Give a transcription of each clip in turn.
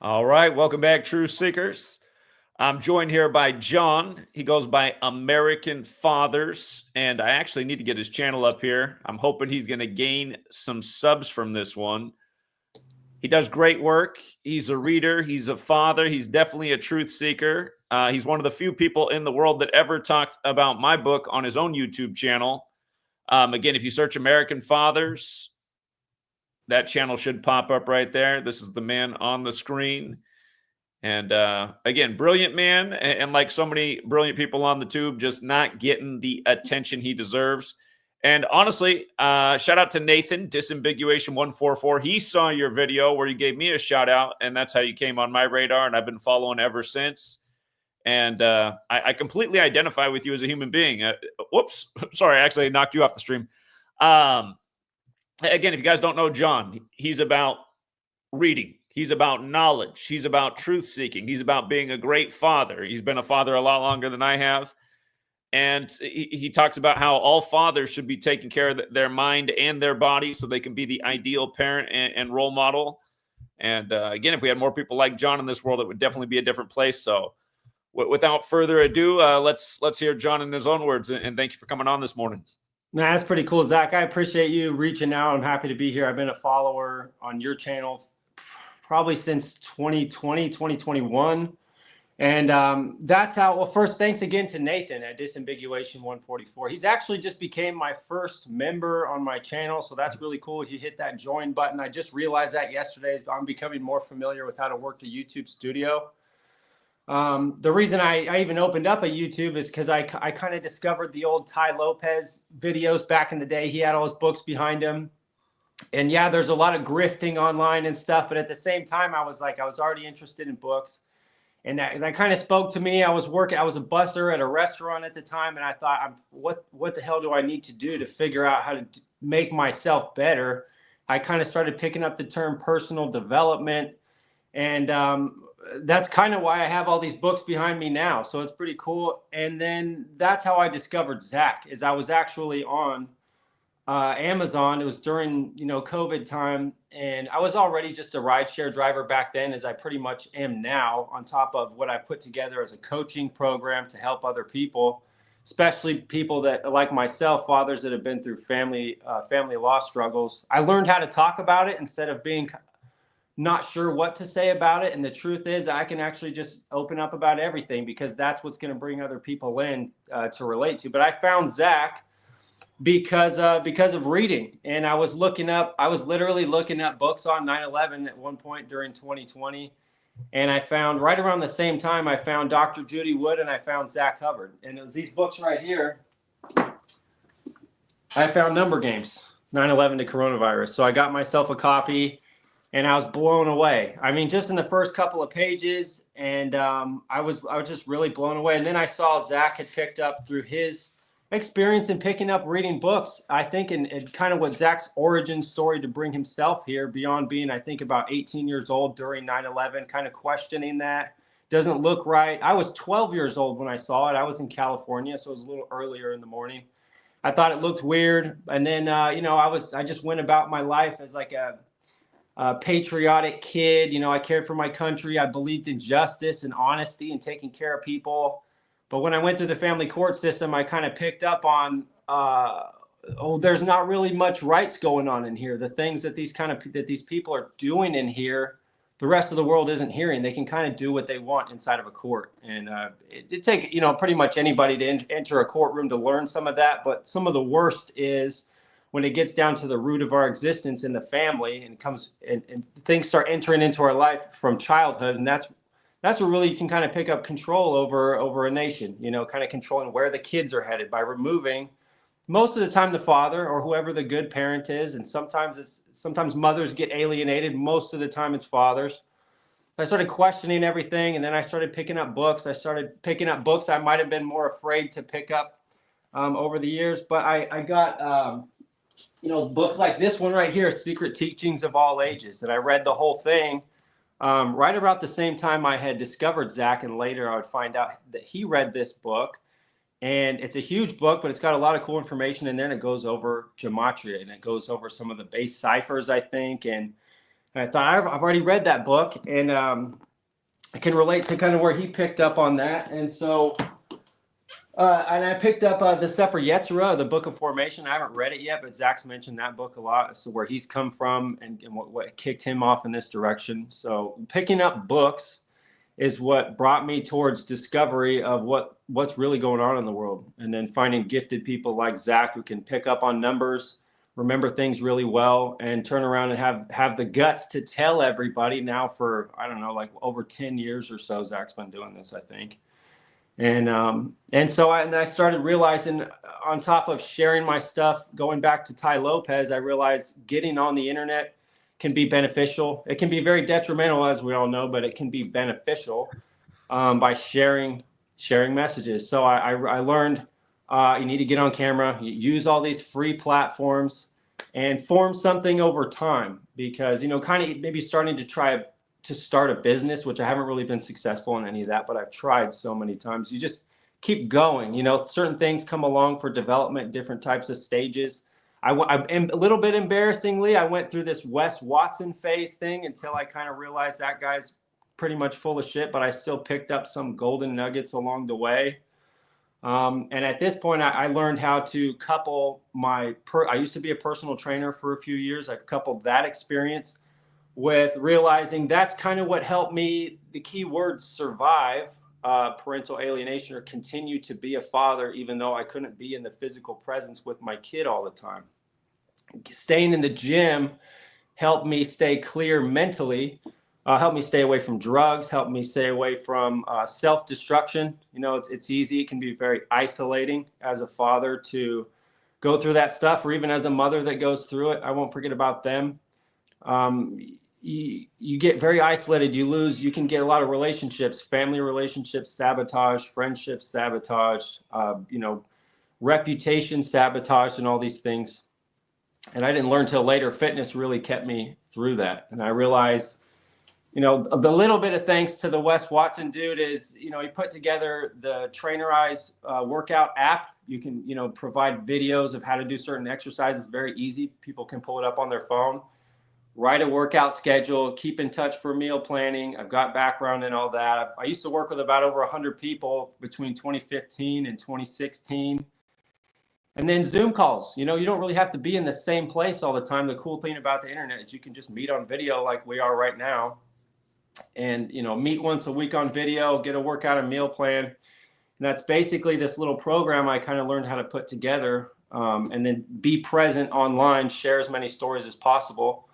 All right, welcome back, Truth Seekers. I'm joined here by John. He goes by American Fathers, and I actually need to get his channel up here. I'm hoping he's going to gain some subs from this one. He does great work. He's a reader. He's a father. He's definitely a truth seeker. He's one of the few people in the world that ever talked about my book on his own YouTube channel. Again, if you search American Fathers, that channel should pop up right there. This is the man on the screen. And again, brilliant man. And like so many brilliant people on the tube, just not getting the attention he deserves. And honestly, shout out to Nathan, Disambiguation144. He saw your video where you gave me a shout out, and that's how you came on my radar. And I've been following ever since. And I completely identify with you as a human being. Whoops. Sorry, actually I knocked you off the stream. Again, if you guys don't know John, he's about reading. He's about knowledge. He's about truth seeking. He's about being a great father. He's been a father a lot longer than I have. And he talks about how all fathers should be taking care of their mind and their body so they can be the ideal parent and role model. And again, if we had more people like John in this world, it would definitely be a different place. So without further ado, let's hear John in his own words. And thank you for coming on this morning. Nah, that's pretty cool, Zach. I appreciate you reaching out. I'm happy to be here. I've been a follower on your channel probably since 2020, 2021. And that's how, well, first, thanks again to Nathan at Disambiguation144. He's actually just became my first member on my channel. So that's really cool. He hit that join button. I just realized that yesterday. I'm becoming more familiar with how to work the YouTube studio. The reason I even opened up a YouTube is because I kind of discovered the old Ty Lopez videos back in the day. He had all his books behind him. And yeah, there's a lot of grifting online and stuff. But at the same time, I was already interested in books. And that kind of spoke to me. I was a busser at a restaurant at the time. And I thought, what the hell do I need to do to figure out how to make myself better? I kind of started picking up the term personal development. And that's kind of why I have all these books behind me now. So it's pretty cool. And then that's how I discovered Zach, is I was actually on Amazon. It was during, COVID time. And I was already just a rideshare driver back then, as I pretty much am now, on top of what I put together as a coaching program to help other people, especially people that, like myself, fathers that have been through family law struggles. I learned how to talk about it instead of being not sure what to say about it. And the truth is, I can actually just open up about everything, because that's what's going to bring other people in to relate to. But I found Zach because of reading. And I was literally looking up books on 9/11 at one point during 2020. And I found, right around the same time, I found Dr. Judy Wood and I found Zach Hubbard. And it was these books right here. I found Number Games, 9/11 to Coronavirus. So I got myself a copy. And I was blown away. I mean, just in the first couple of pages, and I was just really blown away. And then I saw Zach had picked up, through his experience in picking up reading books, I think, and kind of what Zach's origin story to bring himself here, beyond being, I think, about 18 years old during 9/11, kind of questioning that. Doesn't look right. I was 12 years old when I saw it. I was in California, so it was a little earlier in the morning. I thought it looked weird. And then, I just went about my life as like a patriotic kid. I cared for my country. I believed in justice and honesty and taking care of people. But when I went through the family court system, I kind of picked up on, there's not really much rights going on in here. The things that these people are doing in here, the rest of the world isn't hearing. They can kind of do what they want inside of a court. And it takes, pretty much anybody to enter a courtroom to learn some of that. But some of the worst is when it gets down to the root of our existence in the family, and and things start entering into our life from childhood. And that's where really you can kind of pick up control over a nation, kind of controlling where the kids are headed by removing, most of the time, the father or whoever the good parent is. And sometimes mothers get alienated. Most of the time it's fathers. I started questioning everything, and then I started picking up books. I might have been more afraid to pick up over the years, but I got books like this one right here, Secret Teachings of All Ages, that I read the whole thing right about the same time I had discovered Zach. And later I would find out that he read this book. And it's a huge book, but it's got a lot of cool information in there. And it goes over gematria, and it goes over some of the base ciphers, I think. And And I thought, I've already read that book, and I can relate to kind of where he picked up on that. And so, and I picked up the Sefer Yetzirah, the Book of Formation. I haven't read it yet, but Zach's mentioned that book a lot. So where he's come from and what kicked him off in this direction. So picking up books is what brought me towards discovery of what's really going on in the world. And then finding gifted people like Zach who can pick up on numbers, remember things really well, and turn around and have the guts to tell everybody now for, I don't know, like over 10 years or so, Zach's been doing this, I think. And so I started realizing, on top of sharing my stuff, going back to Ty Lopez, I realized getting on the internet can be beneficial. It can be very detrimental, as we all know, but it can be beneficial by sharing messages. So I learned you need to get on camera, use all these free platforms, and form something over time. Because, you know, kind of maybe starting to try to start a business, which I haven't really been successful in any of that, but I've tried so many times. You just keep going. You know, certain things come along for development, different types of stages. I a little bit embarrassingly, I went through this Wes Watson phase thing until I kind of realized that guy's pretty much full of shit, but I still picked up some golden nuggets along the way. And at this point, I learned how to couple I used to be a personal trainer for a few years. I coupled that experience with realizing that's kind of what helped me, the key words, survive parental alienation or continue to be a father, even though I couldn't be in the physical presence with my kid all the time. Staying in the gym helped me stay clear mentally, helped me stay away from drugs, helped me stay away from self-destruction. You know, it's easy. It can be very isolating as a father to go through that stuff, or even as a mother that goes through it. I won't forget about them. You get very isolated. You can get a lot of relationships, family relationships, sabotage, friendships, sabotage, you know, reputation sabotage, and all these things. And I didn't learn till later. Fitness really kept me through that. And I realized, you know, the little bit of thanks to the Wes Watson dude is, you know, he put together the Trainerize workout app. You can, you know, provide videos of how to do certain exercises. Very easy. People can pull it up on their phone. Write a workout schedule, keep in touch for meal planning. I've got background in all that. I used to work with about over 100 people between 2015 and 2016. And then Zoom calls. You know, you don't really have to be in the same place all the time. The cool thing about the internet is you can just meet on video like we are right now. And, you know, meet once a week on video, get a workout and meal plan. And that's basically this little program I kind of learned how to put together, and then be present online, share as many stories as possible.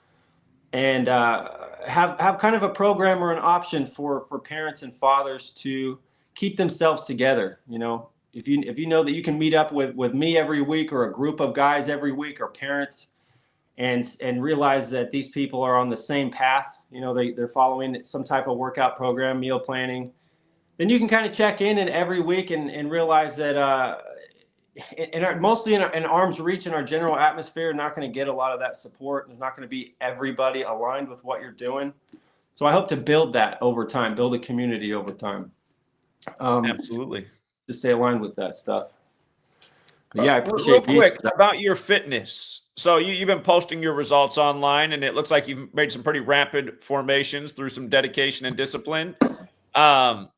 And have kind of a program or an option for parents and fathers to keep themselves together. You know, if you know that you can meet up with me every week, or a group of guys every week, or parents, and realize that these people are on the same path, you know, they're following some type of workout program, meal planning, then you can kind of check in every week and realize that mostly in arm's reach in our general atmosphere, not going to get a lot of that support. There's not going to be everybody aligned with what you're doing. So I hope to build that over time, build a community over time. Absolutely. To stay aligned with that stuff. But yeah, I real appreciate quick about your fitness. So you've been posting your results online, and it looks like you've made some pretty rapid formations through some dedication and discipline.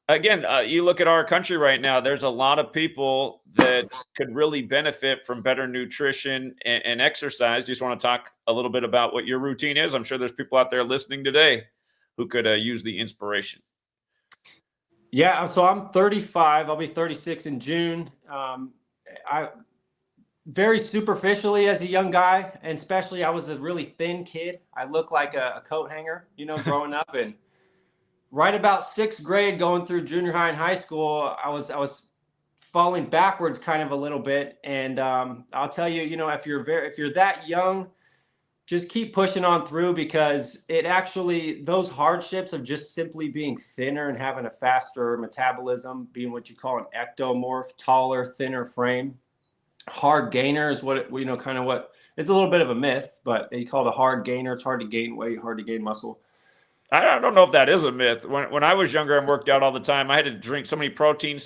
Again, you look at our country right now, there's a lot of people that could really benefit from better nutrition and exercise. Just want to talk a little bit about what your routine is. I'm sure there's people out there listening today who could use the inspiration. Yeah, so I'm 35. I'll be 36 in June. I very superficially as a young guy, and especially I was a really thin kid. I looked like a coat hanger, you know, growing up. And right about sixth grade, going through junior high and high school, I was falling backwards kind of a little bit. And I'll tell you, you know, if you're that young, just keep pushing on through, because those hardships of just simply being thinner and having a faster metabolism, being what you call an ectomorph, taller, thinner frame, hard gainer is what it's a little bit of a myth, but they call it a hard gainer. It's hard to gain weight, hard to gain muscle. I don't know if that is a myth. When I was younger and worked out all the time, I had to drink so many protein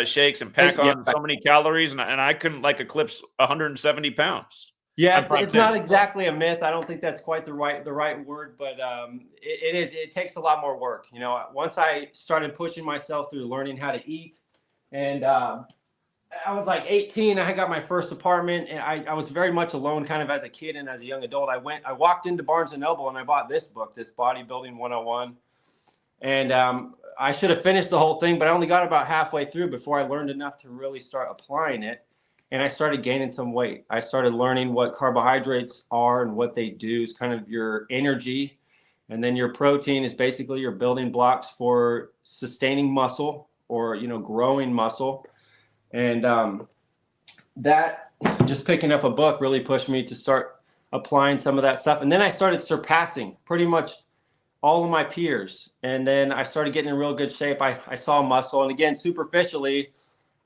shakes and pack on so many calories, and I couldn't eclipse 170 pounds. Yeah, I'm it's not 5'10". exactly a myth. I don't think that's quite the right word, but it is. It takes a lot more work. You know, once I started pushing myself through learning how to eat, and I was like 18. I got my first apartment, and I was very much alone, kind of as a kid and as a young adult. I walked into Barnes and Noble and I bought this book, this Bodybuilding 101, and I should have finished the whole thing, but I only got about halfway through before I learned enough to really start applying it. And I started gaining some weight. I started learning what carbohydrates are and what they do is kind of your energy. And then your protein is basically your building blocks for sustaining muscle or, you know, growing muscle. And that just picking up a book really pushed me to start applying some of that stuff. And then I started surpassing pretty much all of my peers. And then I started getting in real good shape. I saw muscle. And again, superficially,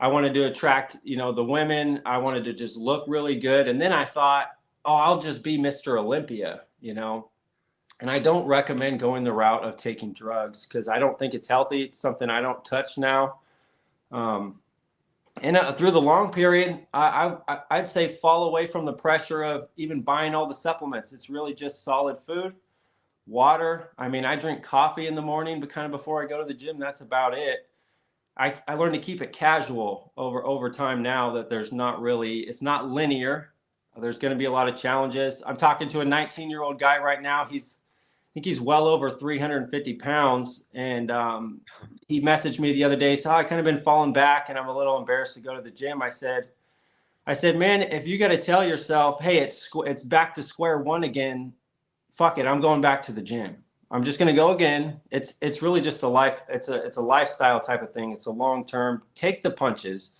I wanted to attract, you know, the women. I wanted to just look really good. And then I thought, oh, I'll just be Mr. Olympia, you know. And I don't recommend going the route of taking drugs because I don't think it's healthy. It's something I don't touch now. And through the long period, I'd say fall away from the pressure of even buying all the supplements. It's really just solid food, water. I mean, I drink coffee in the morning, but kind of before I go to the gym, that's about it. I learned to keep it casual over time now that there's not really, it's not linear. There's going to be a lot of challenges. I'm talking to a 19-year-old guy right now. I think he's well over 350 pounds. And he messaged me the other day. So I kind of been falling back and I'm a little embarrassed to go to the gym. I said, man, if you got to tell yourself, hey, it's back to square one again, fuck it, I'm going back to the gym. I'm just going to go again. It's really just a life. It's a lifestyle type of thing. It's a long term. Take the punches.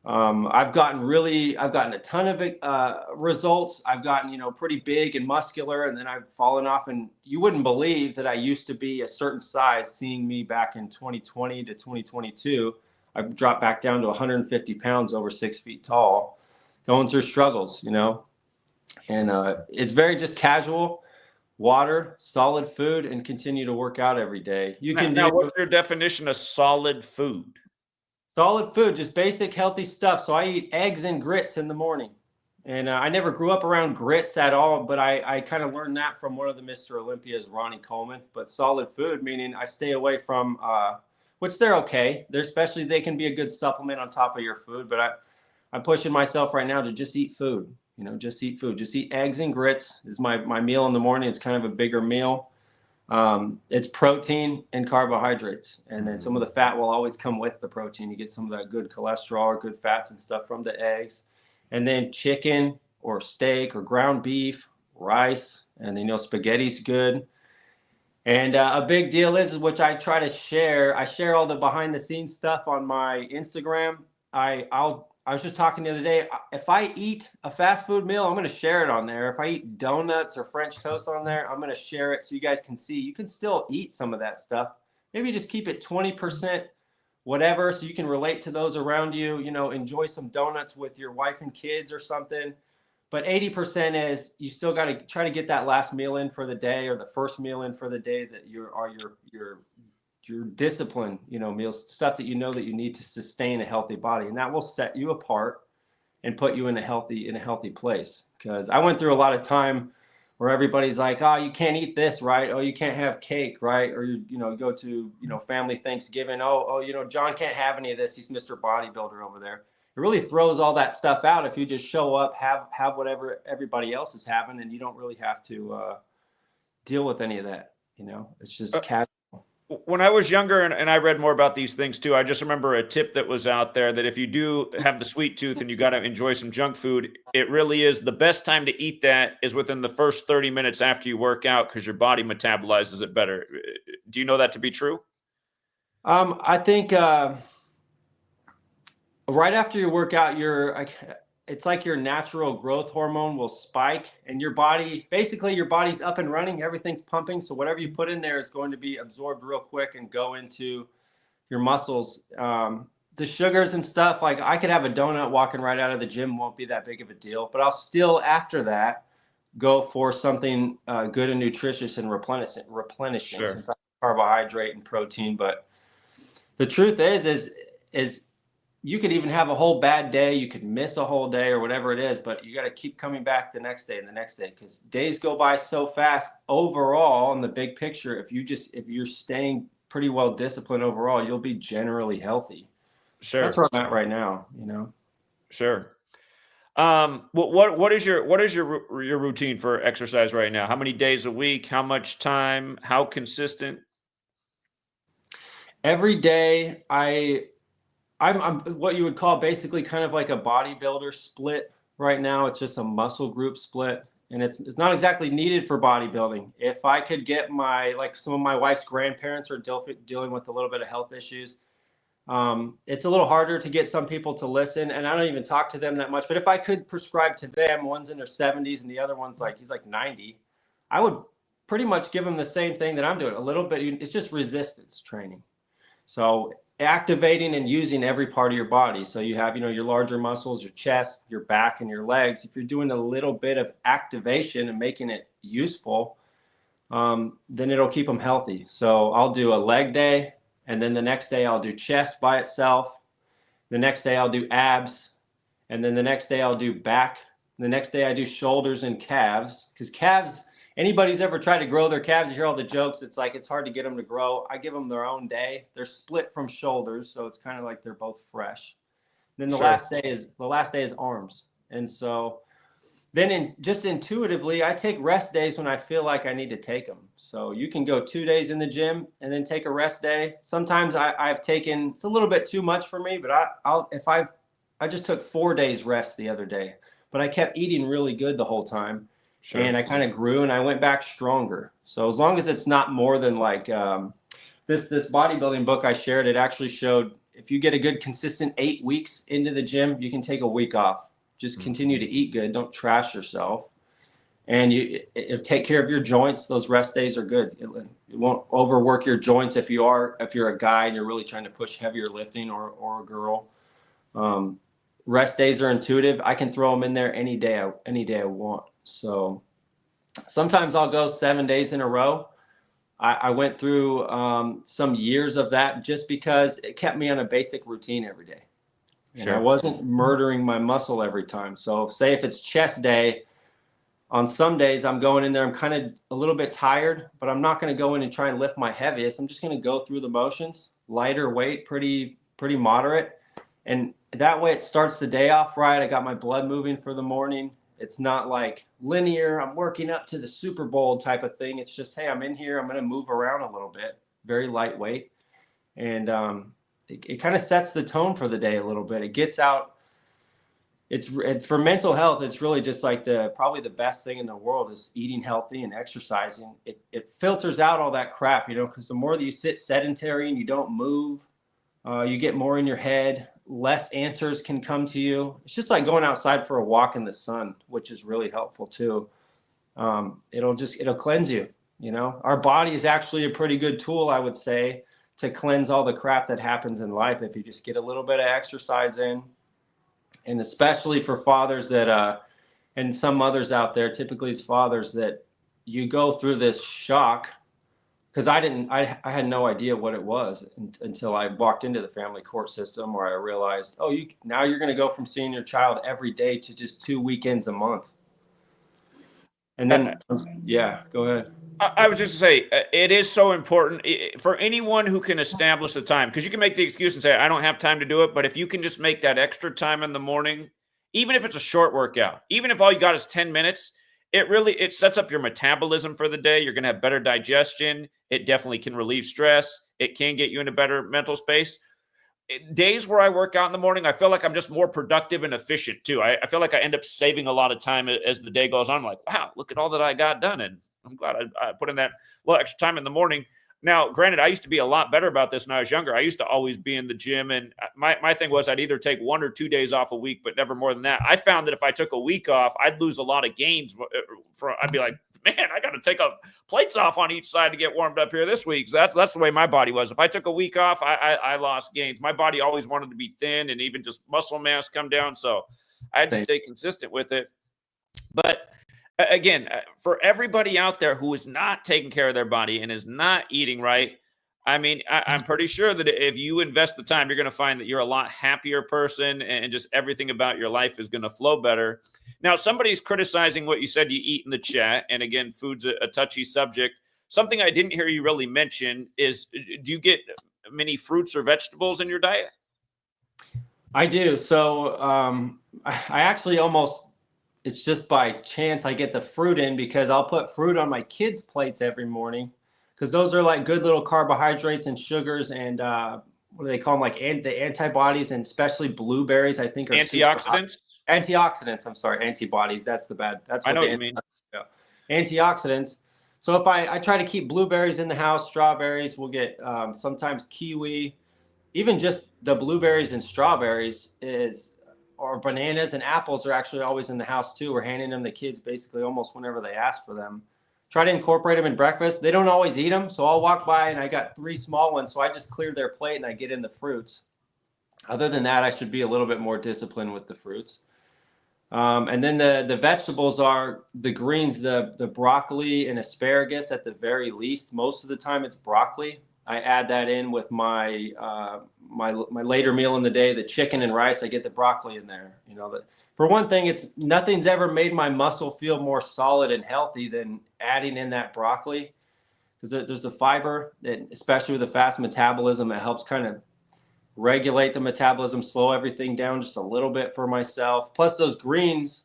I've gotten a ton of results. I've gotten, you know, pretty big and muscular, and then I've fallen off. And you wouldn't believe that I used to be a certain size. Seeing me back in 2020 to 2022, I've dropped back down to 150 pounds, over 6 feet tall, going through struggles, you know. And it's very just casual. Water, solid food, and continue to work out every day. Now, what's your definition of solid food? Solid food, just basic healthy stuff. So I eat eggs and grits in the morning. And I never grew up around grits at all, but I kind of learned that from one of the Mr. Olympias, Ronnie Coleman. But solid food, meaning I stay away from, which they're okay. They can be a good supplement on top of your food. But I'm pushing myself right now to just eat food. You know, just eat food. Just eat eggs and grits is my meal in the morning. It's kind of a bigger meal. It's protein and carbohydrates. And then some of the fat will always come with the protein. You get some of that good cholesterol or good fats and stuff from the eggs. And then chicken or steak or ground beef, rice, and you know, spaghetti's good. And a big deal is which I try to share. I share all the behind the scenes stuff on my Instagram. I was just talking the other day, if I eat a fast food meal, I'm going to share it on there. If I eat donuts or French toast on there, I'm going to share it so you guys can see. You can still eat some of that stuff. Maybe just keep it 20%, whatever, so you can relate to those around you. You know, enjoy some donuts with your wife and kids or something. But 80% is you still got to try to get that last meal in for the day or the first meal in for the day that your discipline, you know, meals, stuff that you know that you need to sustain a healthy body, and that will set you apart and put you in a healthy place. Because I went through a lot of time where everybody's like, oh, you can't eat this, right? Oh, you can't have cake, right? Or you go to, you know, family Thanksgiving. Oh, you know, John can't have any of this. He's Mr. Bodybuilder over there. It really throws all that stuff out if you just show up, have whatever everybody else is having, and you don't really have to deal with any of that. You know, it's just casual. When I was younger and I read more about these things too, I just remember a tip that was out there that if you do have the sweet tooth and you got to enjoy some junk food, it really is the best time to eat that is within the first 30 minutes after you work out because your body metabolizes it better. Do you know that to be true? I think right after you work out, it's like your natural growth hormone will spike and your body's up and running, everything's pumping. So whatever you put in there is going to be absorbed real quick and go into your muscles. The sugars and stuff, like I could have a donut walking right out of the gym, won't be that big of a deal, but I'll still after that go for something good and nutritious and replenishing some carbohydrate and protein. But the truth is you could even have a whole bad day. You could miss a whole day or whatever it is, but you got to keep coming back the next day and the next day, because days go by so fast overall in the big picture. If you're staying pretty well disciplined overall, you'll be generally healthy. Sure. That's where I'm at right now, you know? Sure. What is your routine for exercise right now? How many days a week? How much time? How consistent? Every day I'm what you would call basically kind of like a bodybuilder split right now. It's just a muscle group split, and it's not exactly needed for bodybuilding. If I could get like some of my wife's grandparents are dealing with a little bit of health issues. It's a little harder to get some people to listen, and I don't even talk to them that much. But if I could prescribe to them, one's in their 70s and the other one's he's like 90, I would pretty much give them the same thing that I'm doing. A little bit, it's just resistance training. So activating and using every part of your body. So you have, your larger muscles, your chest, your back, and your legs. If you're doing a little bit of activation and making it useful, then it'll keep them healthy. So I'll do a leg day, and then the next day I'll do chest by itself. The next day I'll do abs, and then the next day I'll do back. The next day I do shoulders and calves, because calves, anybody who's ever tried to grow their calves, you hear all the jokes. It's like it's hard to get them to grow. I give them their own day. They're split from shoulders, so it's kind of like they're both fresh. Then the last day is arms. And so then just intuitively, I take rest days when I feel like I need to take them. So you can go 2 days in the gym and then take a rest day. Sometimes I've taken, it's a little bit too much for me, but I just took 4 days rest the other day, but I kept eating really good the whole time. Sure. And I kind of grew and I went back stronger. So as long as it's not more than this bodybuilding book I shared, it actually showed if you get a good consistent 8 weeks into the gym, you can take a week off. Just continue to eat good. Don't trash yourself. And you take care of your joints. Those rest days are good. It won't overwork your joints if you're a guy and you're really trying to push heavier lifting, or a girl. Rest days are intuitive. I can throw them in there any day I want. So sometimes I'll go 7 days in a row. I went through some years of that just because it kept me on a basic routine every day. And I wasn't murdering my muscle every time. So say if it's chest day, on some days I'm going in there, I'm kind of a little bit tired, but I'm not going to go in and try and lift my heaviest. I'm just going to go through the motions, lighter weight, pretty moderate. And that way it starts the day off right. I got my blood moving for the morning. It's not like linear, I'm working up to the Super Bowl type of thing. It's just, hey, I'm in here, I'm going to move around a little bit, very lightweight. And it kind of sets the tone for the day a little bit. It gets out. For mental health, it's really just like probably the best thing in the world is eating healthy and exercising. It filters out all that crap, because the more that you sit sedentary and you don't move, you get more in your head, less answers can come to you. It's just like going outside for a walk in the sun, which is really helpful too. It'll cleanse you. Our body is actually a pretty good tool, I would say, to cleanse all the crap that happens in life if you just get a little bit of exercise in. And especially for fathers that and some mothers out there, typically it's fathers, that you go through this shock, because I had no idea what it was until I walked into the family court system, where I realized, now you're going to go from seeing your child every day to just 2 weekends a month. And then go ahead. I was just to say, it is so important for anyone who can establish the time, because you can make the excuse and say, I don't have time to do it. But if you can just make that extra time in the morning, even if it's a short workout, even if all you got is 10 minutes, it sets up your metabolism for the day. You're going to have better digestion. It definitely can relieve stress. It can get you in a better mental space. Days where I work out in the morning, I feel like I'm just more productive and efficient too. I feel like I end up saving a lot of time as the day goes on. I'm like, wow, look at all that I got done. And I'm glad I put in that little extra time in the morning. Now, granted, I used to be a lot better about this when I was younger. I used to always be in the gym, and my thing was I'd either take 1 or 2 days off a week, but never more than that. I found that if I took a week off, I'd lose a lot of gains. I'd be like, man, I got to take plates off on each side to get warmed up here this week. So that's the way my body was. If I took a week off, I lost gains. My body always wanted to be thin and even just muscle mass come down. So I had to stay consistent with it. But again, for everybody out there who is not taking care of their body and is not eating right, I mean, I'm pretty sure that if you invest the time, you're going to find that you're a lot happier person, and just everything about your life is going to flow better. Now, somebody's criticizing what you said you eat in the chat. And again, food's a touchy subject. Something I didn't hear you really mention is, do you get many fruits or vegetables in your diet? I do. So I actually almost, it's just by chance I get the fruit in, because I'll put fruit on my kids' plates every morning, because those are like good little carbohydrates and sugars, and what do they call them? Like the antibodies, and especially blueberries, I think, are Antioxidants? Antioxidants. I'm sorry, antibodies. That's I what know the what you mean. antioxidants. So if I try to keep blueberries in the house, strawberries, we'll get sometimes kiwi, even just the blueberries and strawberries or bananas and apples are actually always in the house too. We're handing them to kids basically almost whenever they ask for them. Try to incorporate them in breakfast. They don't always eat them. So I'll walk by and I got 3 small ones. So I just clear their plate and I get in the fruits. Other than that, I should be a little bit more disciplined with the fruits. And then the vegetables are the greens, the broccoli and asparagus at the very least. Most of the time it's broccoli. I add that in with my my later meal in the day, the chicken and rice. I get the broccoli in there. You know, for one thing, nothing's ever made my muscle feel more solid and healthy than adding in that broccoli, because there's a fiber that, especially with a fast metabolism, it helps kind of regulate the metabolism, slow everything down just a little bit for myself. Plus those greens,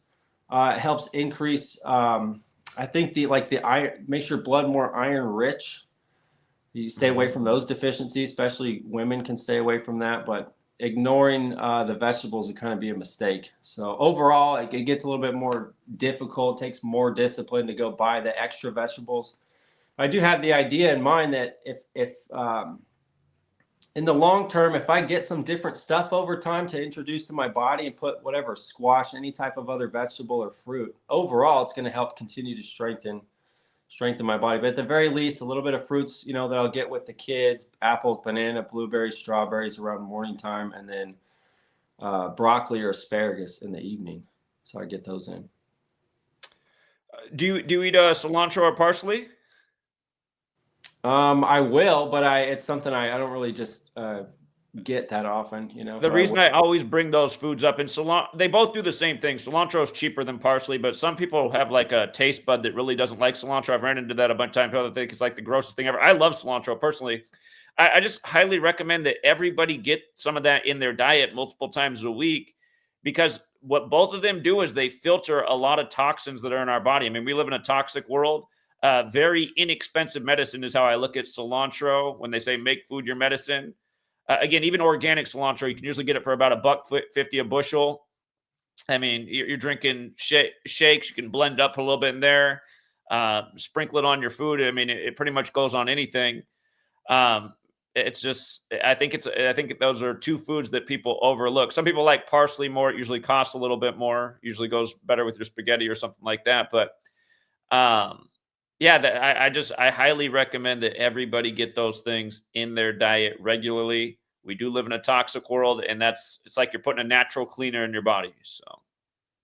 it helps increase. I think the iron, makes your blood more iron rich. You stay away from those deficiencies, especially women can stay away from that, but ignoring the vegetables would kind of be a mistake. So overall, it gets a little bit more difficult, takes more discipline to go buy the extra vegetables. I do have the idea in mind that if in the long term, if I get some different stuff over time to introduce to my body and put whatever squash, any type of other vegetable or fruit, overall, it's going to help continue to strengthen my body. But at the very least, a little bit of fruits, that I'll get with the kids: apples, banana, blueberries, strawberries around morning time, and then broccoli or asparagus in the evening. So I get those in. Do you eat cilantro or parsley? I will, but it's something I don't really just get that often, The reason I always bring those foods up, and they both do the same thing. Cilantro is cheaper than parsley, but some people have like a taste bud that really doesn't like cilantro. I've ran into that a bunch of times. People think it's like the grossest thing ever. I love cilantro personally. I just highly recommend that everybody get some of that in their diet multiple times a week, because what both of them do is they filter a lot of toxins that are in our body. I mean, we live in a toxic world. Very inexpensive medicine is how I look at cilantro when they say make food your medicine. Again, even organic cilantro, you can usually get it for about $1.50 a bushel. I mean, you're drinking shakes. You can blend up a little bit in there, sprinkle it on your food. I mean, it pretty much goes on anything. It's just, I think those are 2 foods that people overlook. Some people like parsley more. It usually costs a little bit more. Usually goes better with your spaghetti or something like that. But yeah, I highly recommend that everybody get those things in their diet regularly. We do live in a toxic world, and it's like you're putting a natural cleaner in your body. So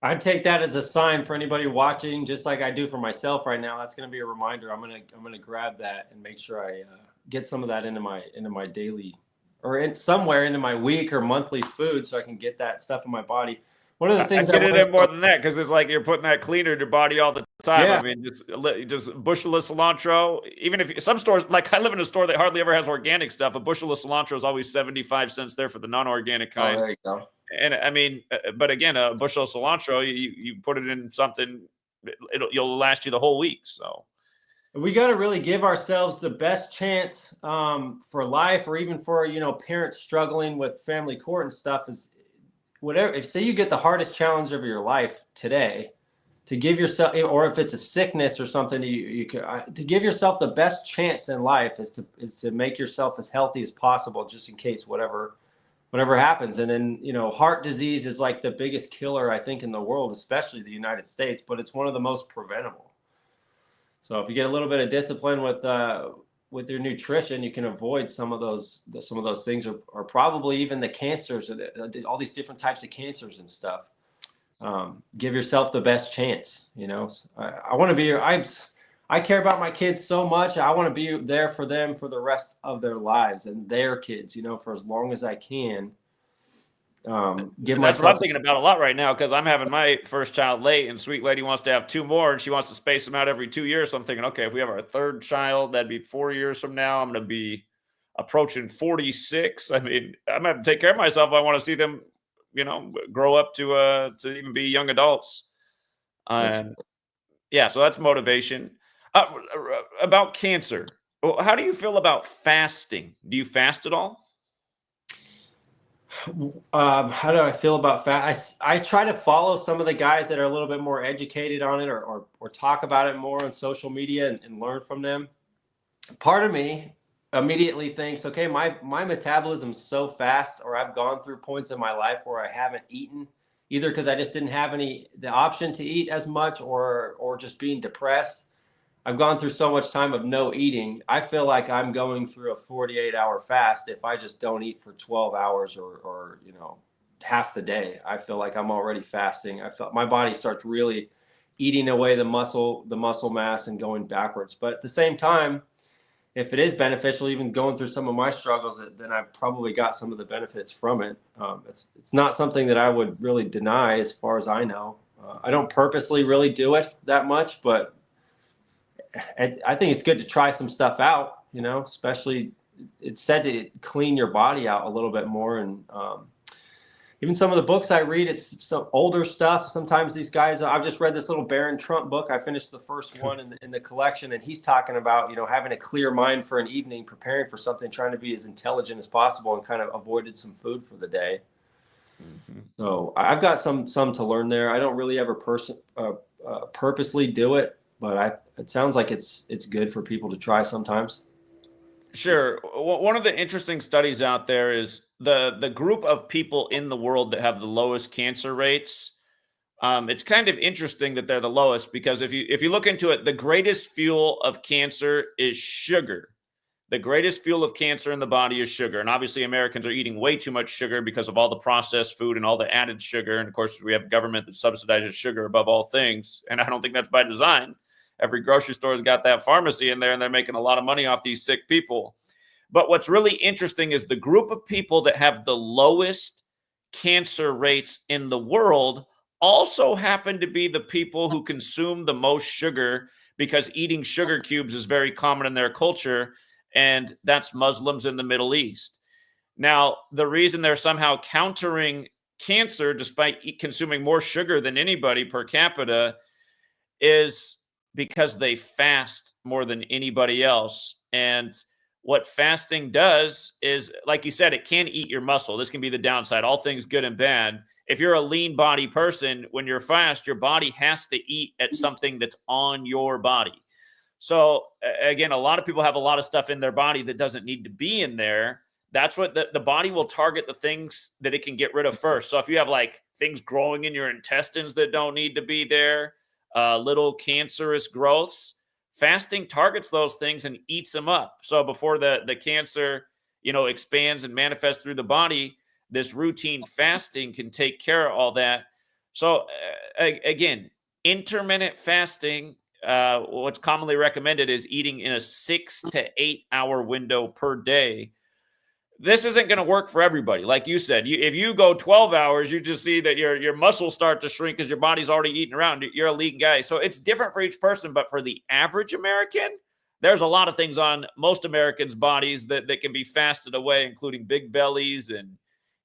I'd take that as a sign for anybody watching, just like I do for myself right now. That's going to be a reminder. I'm going to grab that and make sure I get some of that into my daily, or somewhere into my week or monthly food, so I can get that stuff in my body. One of the things I get it in more than that, because it's like you're putting that cleaner in your body all the time. Yeah. I mean, just bushel of cilantro. Even if some stores, like I live in a store that hardly ever has organic stuff, a bushel of cilantro is always 75 cents there for the non-organic kind. Oh, there you go. And I mean, but again, a bushel of cilantro, you put it in something, you'll last you the whole week. So we got to really give ourselves the best chance for life, or even for parents struggling with family court and stuff. Is whatever, if say you get the hardest challenge of your life today, to give yourself, or if it's a sickness or something, you to give yourself the best chance in life is to make yourself as healthy as possible, just in case whatever happens. And then heart disease is like the biggest killer, I think, in the world, especially the United States, but it's one of the most preventable. So if you get a little bit of discipline with your nutrition, you can avoid some of those things, or probably even the cancers, all these different types of cancers and stuff. Give yourself the best chance. I want to be I care about my kids so much. I want to be there for them for the rest of their lives and their kids, you know, for as long as I can. Give That's what I'm myself. thinking about a lot right now, because I'm having my first child late, and sweet lady wants to have 2 more, and she wants to space them out every 2 years. So I'm thinking, okay, if we have our 3rd child, that'd be 4 years from now. I'm going to be approaching 46. I mean, I'm going to have to take care of myself. I want to see them, you know, grow up to even be young adults. And yeah, so that's motivation. About cancer, how do you feel about fasting? Do you fast at all? How do I feel about fat? I try to follow some of the guys that are a little bit more educated on it, or talk about it more on social media, and learn from them. Part of me immediately thinks, okay, my metabolism's so fast, or I've gone through points in my life where I haven't eaten, either because I just didn't have the option to eat as much, or just being depressed. I've gone through so much time of no eating. I feel like I'm going through a 48-hour fast if I just don't eat for 12 hours, or you know, half the day. I feel like I'm already fasting. I felt my body starts really eating away the muscle mass, and going backwards. But at the same time, if it is beneficial, even going through some of my struggles, then I've probably got some of the benefits from it. It's not something that I would really deny, as far as I know. I don't purposely really do it that much, but I think it's good to try some stuff out, you know, especially it's said to clean your body out a little bit more. And even some of the books I read, it's some older stuff. Sometimes these guys, I've just read this little Barron Trump book. I finished the first one in the collection, and he's talking about, you know, having a clear mind for an evening, preparing for something, trying to be as intelligent as possible, and kind of avoided some food for the day. Mm-hmm. So I've got some to learn there. I don't really ever purposely do it, but it sounds like it's good for people to try sometimes. Sure. One of the interesting studies out there is the group of people in the world that have the lowest cancer rates. It's kind of interesting that they're the lowest, because if you look into it, the greatest fuel of cancer is sugar. The greatest fuel of cancer in the body is sugar. And obviously Americans are eating way too much sugar because of all the processed food and all the added sugar. And of course, we have government that subsidizes sugar above all things. And I don't think that's by design. Every grocery store has got that pharmacy in there, and they're making a lot of money off these sick people. But what's really interesting is the group of people that have the lowest cancer rates in the world also happen to be the people who consume the most sugar, because eating sugar cubes is very common in their culture, and that's Muslims in the Middle East. Now, the reason they're somehow countering cancer despite consuming more sugar than anybody per capita is because they fast more than anybody else. And what fasting does is, like you said, it can eat your muscle. This can be the downside, all things good and bad. If you're a lean body person, when you're fast, your body has to eat at something that's on your body. So again, a lot of people have a lot of stuff in their body that doesn't need to be in there. That's what the body will target, the things that it can get rid of first. So if you have like things growing in your intestines that don't need to be there, little cancerous growths, fasting targets those things and eats them up. So before the cancer, you know, expands and manifests through the body, this routine fasting can take care of all that. So again, intermittent fasting, what's commonly recommended is eating in a 6 to 8 hour window per day. This isn't going to work for everybody. Like you said, if you go 12 hours, you just see that your muscles start to shrink because your body's already eating around. You're a lean guy. So it's different for each person. But for the average American, there's a lot of things on most Americans' bodies that can be fasted away, including big bellies and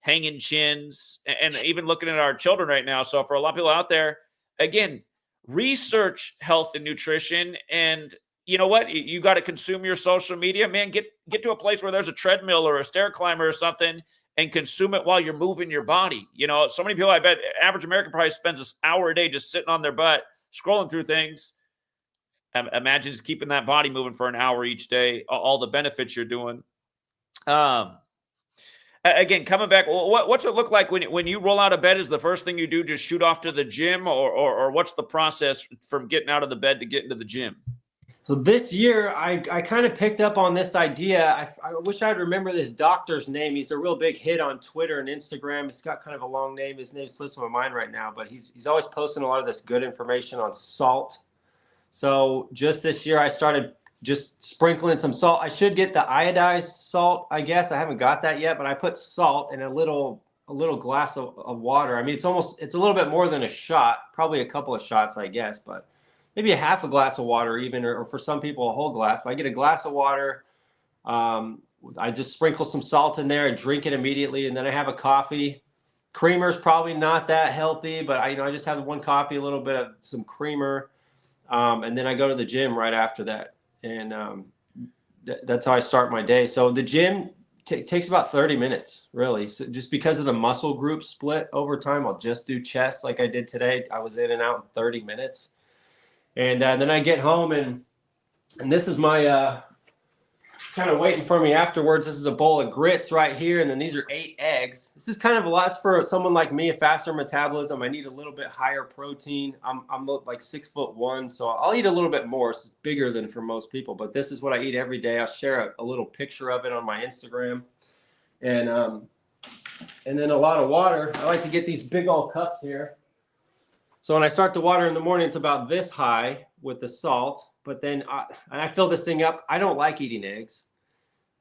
hanging chins, and even looking at our children right now. So for a lot of people out there, again, research health and nutrition. And you know what? You got to consume your social media, man. Get to a place where there's a treadmill or a stair climber or something, and consume it while you're moving your body. You know, so many people, I bet average American probably spends an hour a day just sitting on their butt, scrolling through things. Imagine just keeping that body moving for an hour each day, all the benefits you're doing. Again, coming back, what's it look like when you roll out of bed? Is the first thing you do just shoot off to the gym, or what's the process from getting out of the bed to getting to the gym? So this year, I kind of picked up on this idea. I wish I'd remember this doctor's name. He's a real big hit on Twitter and Instagram. He's got kind of a long name. His name slips my mind right now, but he's always posting a lot of this good information on salt So just this year, I started just sprinkling some salt. I should get the iodized salt, I guess. I haven't got that yet, but I put salt in a little glass of water. I mean, it's a little bit more than a shot, probably a couple of shots, I guess, but maybe a half a glass of water even, or for some people, a whole glass. But I get a glass of water. I just sprinkle some salt in there and drink it immediately. And then I have a coffee. Creamer's probably not that healthy, but I just have one coffee, a little bit of some creamer. And then I go to the gym right after that. And that's how I start my day. So the gym takes about 30 minutes, really. So just because of the muscle group split over time, I'll just do chest like I did today. I was in and out in 30 minutes. And then I get home and this is my, it's kind of waiting for me afterwards. This is a bowl of grits right here. And then these are 8 eggs. This is kind of a lot for someone like me, a faster metabolism. I need a little bit higher protein. I'm like 6'1", so I'll eat a little bit more. It's bigger than for most people, but this is what I eat every day. I'll share a little picture of it on my Instagram. And then a lot of water. I like to get these big old cups here. So when I start to water in the morning, it's about this high with the salt, but then I fill this thing up. I don't like eating eggs.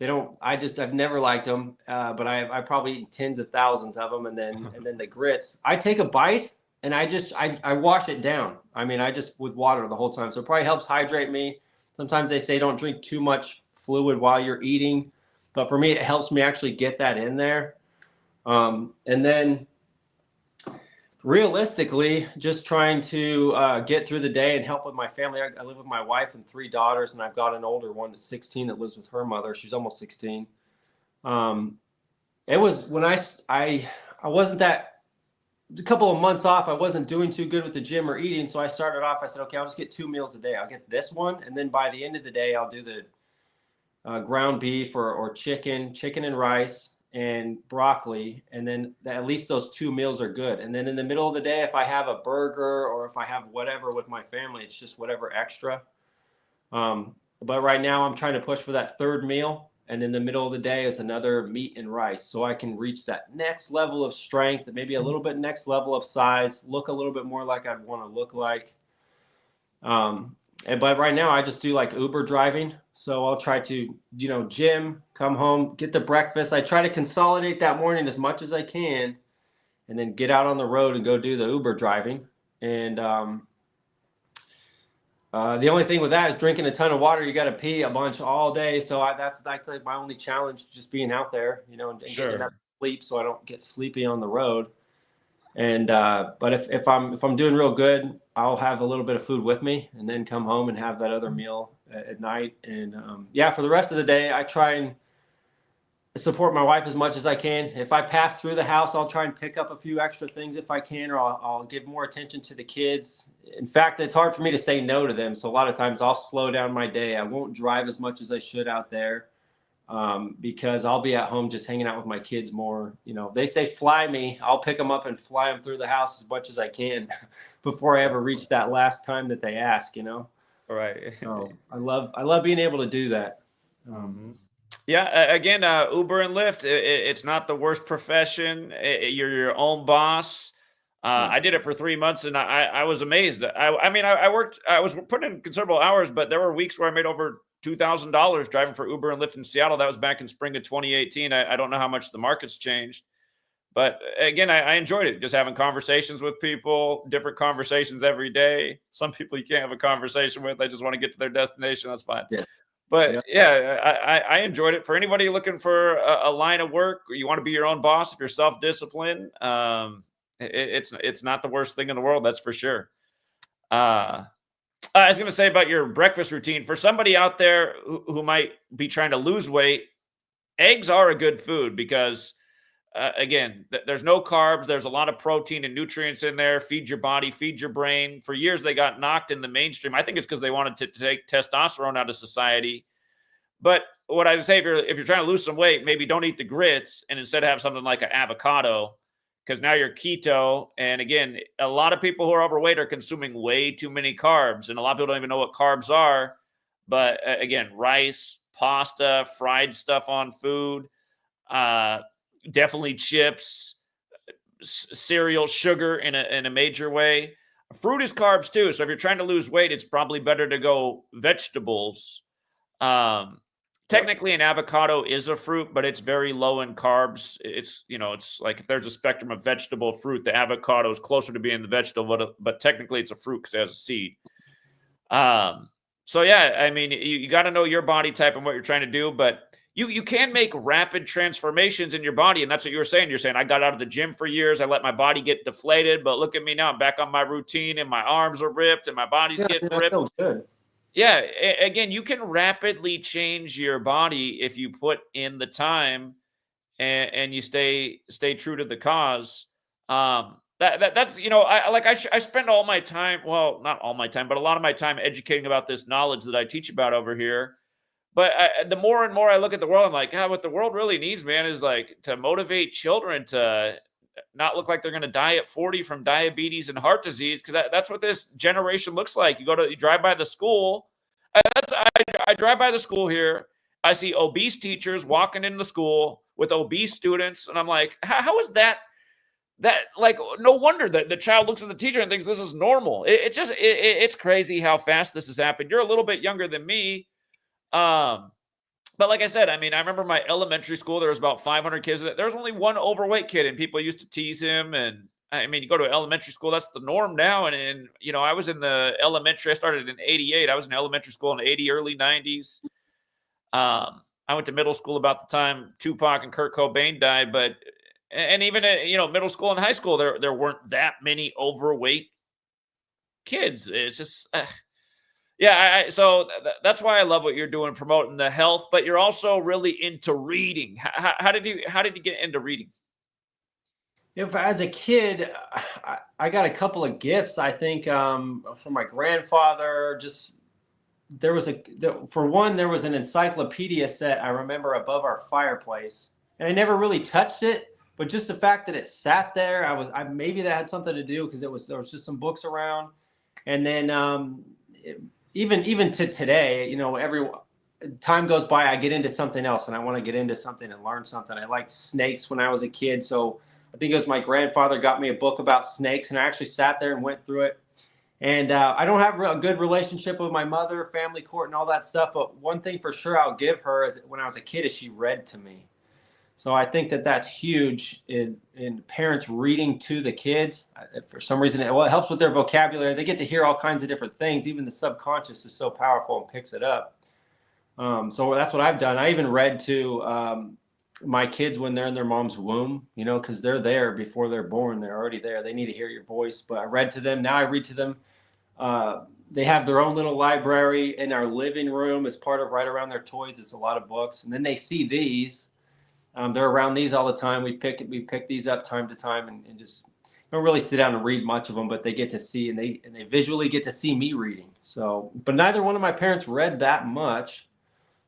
I've never liked them, but I probably eat tens of thousands of them. And then the grits, I take a bite and I wash it down. I mean, I just with water the whole time. So it probably helps hydrate me. Sometimes they say don't drink too much fluid while you're eating, but for me, it helps me actually get that in there. And then realistically, just trying to get through the day and help with my family. I live with my wife and 3 daughters, and I've got an older one that's 16 that lives with her mother. She's almost 16. It was when I wasn't that, a couple of months off, I wasn't doing too good with the gym or eating. So I started off, I said, okay, I'll just get 2 meals a day. I'll get this one. And then by the end of the day, I'll do the ground beef or chicken and rice and broccoli, and then at least those 2 meals are good. And then in the middle of the day, if I have a burger or if I have whatever with my family, it's just whatever extra. But right now I'm trying to push for that 3rd meal, and in the middle of the day is another meat and rice, so I can reach that next level of strength, maybe a little bit next level of size, look a little bit more like I'd want to look like. But right now I just do like Uber driving. So I'll try to, gym, come home, get the breakfast. I try to consolidate that morning as much as I can, and then get out on the road and go do the Uber driving. And the only thing with that is drinking a ton of water. You got to pee a bunch all day. So that's like my only challenge, just being out there, and Sure. getting enough sleep so I don't get sleepy on the road. And but if I'm doing real good, I'll have a little bit of food with me and then come home and have that other meal at night. And for the rest of the day, I try and support my wife as much as I can. If I pass through the house, I'll try and pick up a few extra things if I can, or I'll give more attention to the kids. In fact, it's hard for me to say no to them. So a lot of times I'll slow down my day. I won't drive as much as I should out there. Because I'll be at home just hanging out with my kids more. They say fly me, I'll pick them up and fly them through the house as much as I can before I ever reach that last time that they ask. Right. So I love being able to do that. Yeah. Again, Uber and Lyft, it's not the worst profession. You're your own boss. I did it for 3 months and I was amazed. I was putting in considerable hours, but there were weeks where I made over $2,000 driving for Uber and Lyft in Seattle. That was back in spring of 2018. I don't know how much the market's changed, but again, I enjoyed it. Just having conversations with people, different conversations every day. Some people you can't have a conversation with. They just want to get to their destination. That's fine. Yeah. But I enjoyed it. For anybody looking for a line of work, or you want to be your own boss, if you're self-disciplined, it's not the worst thing in the world. That's for sure. I was going to say about your breakfast routine. For somebody out there who might be trying to lose weight, eggs are a good food because, again, there's no carbs. There's a lot of protein and nutrients in there. Feed your body, feed your brain. For years, they got knocked in the mainstream. I think it's because they wanted to take testosterone out of society. But what I would say, if you're trying to lose some weight, maybe don't eat the grits and instead have something like an avocado, because now you're keto. And again, a lot of people who are overweight are consuming way too many carbs. And a lot of people don't even know what carbs are. But again, rice, pasta, fried stuff on food, definitely chips, cereal, sugar in a major way. Fruit is carbs too. So if you're trying to lose weight, it's probably better to go vegetables. Technically an avocado is a fruit, but it's very low in carbs. It's, it's like if there's a spectrum of vegetable fruit, the avocado is closer to being the vegetable, but technically it's a fruit because it has a seed. So yeah, I mean, you got to know your body type and what you're trying to do, but you can make rapid transformations in your body. And that's what you were saying. You're saying, I got out of the gym for years. I let my body get deflated, but look at me now. I'm back on my routine and my arms are ripped and my body's getting ripped. I feel good. Yeah. Again, you can rapidly change your body if you put in the time and you stay true to the cause. That's, I spend all my time, well, not all my time, but a lot of my time educating about this knowledge that I teach about over here. But the more and more I look at the world, I'm like, God, what the world really needs, man, is like to motivate children to not look like they're going to die at 40 from diabetes and heart disease. Cause that's what this generation looks like. You drive by the school. I drive by the school here. I see obese teachers walking into the school with obese students. And I'm like, how is that like, no wonder that the child looks at the teacher and thinks this is normal. It's crazy how fast this has happened. You're a little bit younger than me. But like I said, I mean, I remember my elementary school, there was about 500 kids. There was only one overweight kid and people used to tease him. And I mean, you go to elementary school, that's the norm now. And I was in the elementary, I started in 88. I was in elementary school in the early 90s. I went to middle school about the time Tupac and Kurt Cobain died, and even middle school and high school, there weren't that many overweight kids. It's just, so that's why I love what you're doing, promoting the health. But you're also really into reading. How did you get into reading? As a kid, I got a couple of gifts. I think from my grandfather. There was an encyclopedia set I remember above our fireplace, and I never really touched it. But just the fact that it sat there, maybe that had something to do because there was just some books around. And then even to today, every time goes by, I get into something else and I want to get into something and learn something. I liked snakes when I was a kid. So I think it was my grandfather got me a book about snakes, and I actually sat there and went through it. And I don't have a good relationship with my mother, family court and all that stuff. But one thing for sure I'll give her is when I was a kid is she read to me. So I think that's huge in parents reading to the kids. For some reason, it helps with their vocabulary. They get to hear all kinds of different things. Even the subconscious is so powerful and picks it up. So that's what I've done. I even read to my kids when they're in their mom's womb, because they're there before they're born. They're already there. They need to hear your voice. But I read to them. Now I read to them. They have their own little library in our living room as part of right around their toys. It's a lot of books. And then they see these. They're around these all the time. We pick these up time to time and just don't really sit down and read much of them, but they get to see and they visually get to see me reading. So, but neither one of my parents read that much.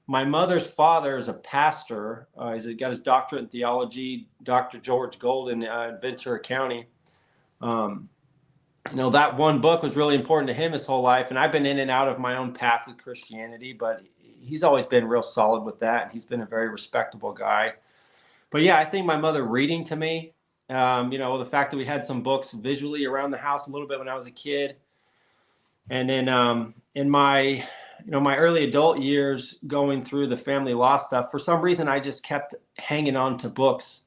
My mother's father is a pastor. He's got his doctorate in theology, Dr. George Golden in Ventura County. That one book was really important to him his whole life. And I've been in and out of my own path with Christianity, but he's always been real solid with that. And he's been a very respectable guy. But yeah, I think my mother reading to me, the fact that we had some books visually around the house a little bit when I was a kid. And then in my early adult years going through the family law stuff, for some reason, I just kept hanging on to books.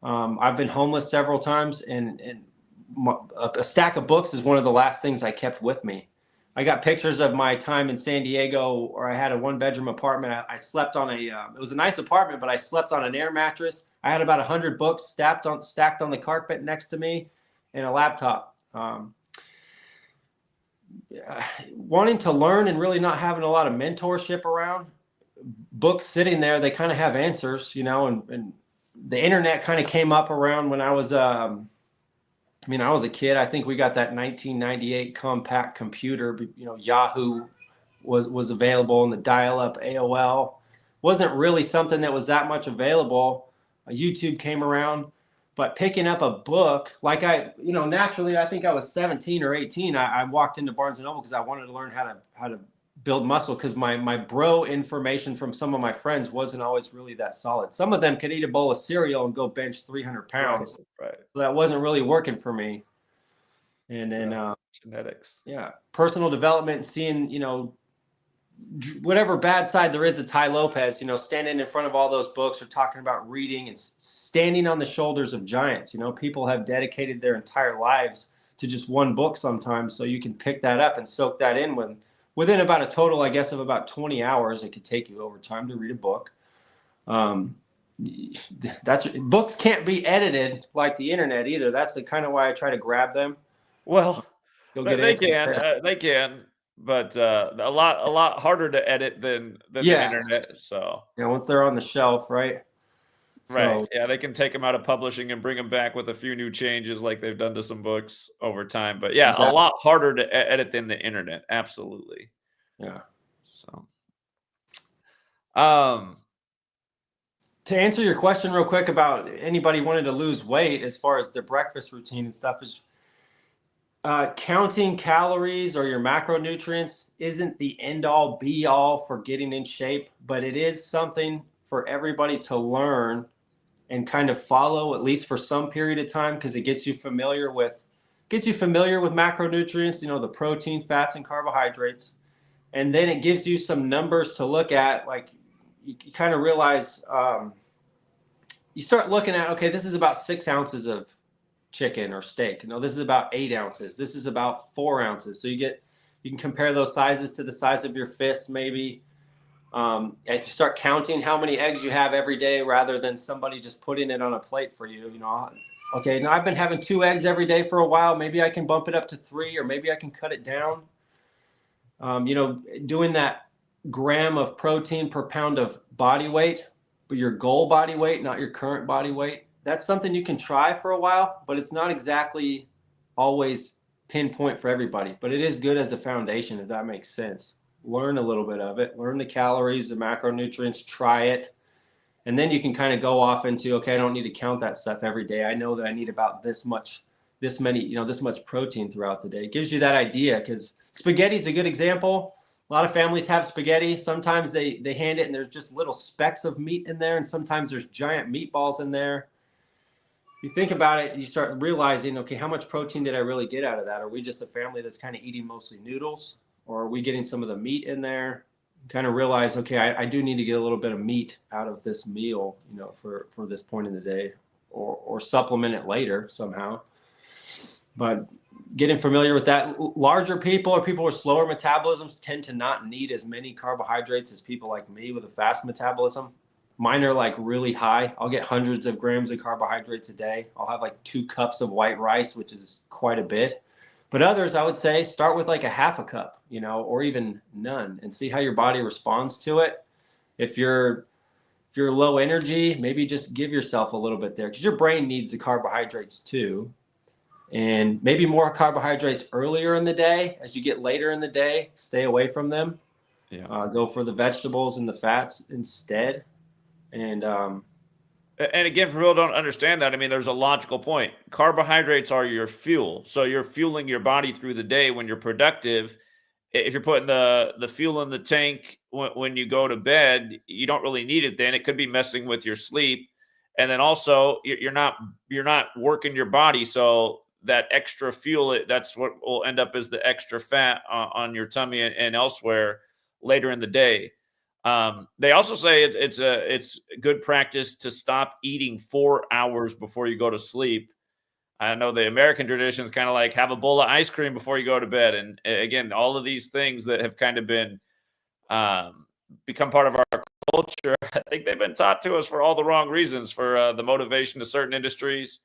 I've been homeless several times, and a stack of books is one of the last things I kept with me. I got pictures of my time in San Diego where I had a 1-bedroom apartment. I slept on it was a nice apartment, but I slept on an air mattress. I had about 100 books stacked on the carpet next to me and a laptop. Wanting to learn and really not having a lot of mentorship around. Books sitting there, they kind of have answers, and the internet kind of came up around when I was I was a kid. I think we got that 1998 compact computer. Yahoo was available, and the dial-up AOL wasn't really something that was that much available. YouTube came around, but picking up a book, like naturally, I think I was 17 or 18. I walked into Barnes & Noble because I wanted to learn how to build muscle, because my bro information from some of my friends wasn't always really that solid. Some of them could eat a bowl of cereal and go bench 300 pounds. Right. So that wasn't really working for me. And then Genetics. Yeah. Personal development, seeing, whatever bad side there is of Ty Lopez, standing in front of all those books or talking about reading and standing on the shoulders of giants. People have dedicated their entire lives to just one book sometimes. So you can pick that up and soak that in within about a total, I guess, of about 20 hours. It could take you over time to read a book. Books can't be edited like the internet either. That's the kind of why I try to grab them. Well, You'll get they answers can, there. they can, but a lot harder to edit than the internet. So once they're on the shelf, right? right, So, yeah, they can take them out of publishing and bring them back with a few new changes, like they've done to some books over time. But yeah, exactly. a lot harder to edit than the internet. Absolutely. Yeah. So, to answer your question real quick about anybody wanting to lose weight as far as their breakfast routine and stuff, is counting calories or your macronutrients isn't the end all be all for getting in shape, but it is something for everybody to learn and kind of follow, at least for some period of time, because it gets you familiar with macronutrients, the protein, fats, and carbohydrates. And then it gives you some numbers to look at. Like you kind of realize, you start looking at, okay, this is about 6 ounces of chicken or steak. This is about 8 ounces. This is about 4 ounces. So you can compare those sizes to the size of your fist, maybe. As you start counting how many eggs you have every day, rather than somebody just putting it on a plate for you, okay, now I've been having 2 eggs every day for a while. Maybe I can bump it up to 3, or maybe I can cut it down. Doing that gram of protein per pound of body weight, but your goal body weight, not your current body weight. That's something you can try for a while, but it's not exactly always pinpoint for everybody. But it is good as a foundation, if that makes sense. Learn a little bit of it. Learn the calories, the macronutrients, try it. And then you can kind of go off into, okay, I don't need to count that stuff every day. I know that I need about this much protein throughout the day. It gives you that idea, because spaghetti is a good example. A lot of families have spaghetti. Sometimes they hand it and there's just little specks of meat in there, and sometimes there's giant meatballs in there. You think about it, you start realizing, okay, how much protein did I really get out of that? Are we just a family that's kind of eating mostly noodles, or are we getting some of the meat in there? You kind of realize, okay, I do need to get a little bit of meat out of this meal, for this point in the day, or supplement it later somehow. But getting familiar with that, larger people or people with slower metabolisms tend to not need as many carbohydrates as people like me with a fast metabolism. Mine are like really high. I'll get hundreds of grams of carbohydrates a day. I'll have like 2 cups of white rice, which is quite a bit. But others, I would say, start with like a half a cup, or even none, and see how your body responds to it. If you're low energy, maybe just give yourself a little bit there, because your brain needs the carbohydrates too. And maybe more carbohydrates earlier in the day. As you get later in the day, stay away from them. Yeah. Go for the vegetables and the fats instead. And again, for people who don't understand that, I mean, there's a logical point. Carbohydrates are your fuel. So you're fueling your body through the day when you're productive. If you're putting the fuel in the tank when you go to bed, you don't really need it then. It could be messing with your sleep. And then also you're not working your body. So that extra fuel, that's what will end up as the extra fat on your tummy and elsewhere later in the day. They also say it's good practice to stop eating 4 hours before you go to sleep. I know the American tradition is kind of like have a bowl of ice cream before you go to bed. And again, all of these things that have kind of been become part of our culture, I think they've been taught to us for all the wrong reasons, for the motivation to certain industries.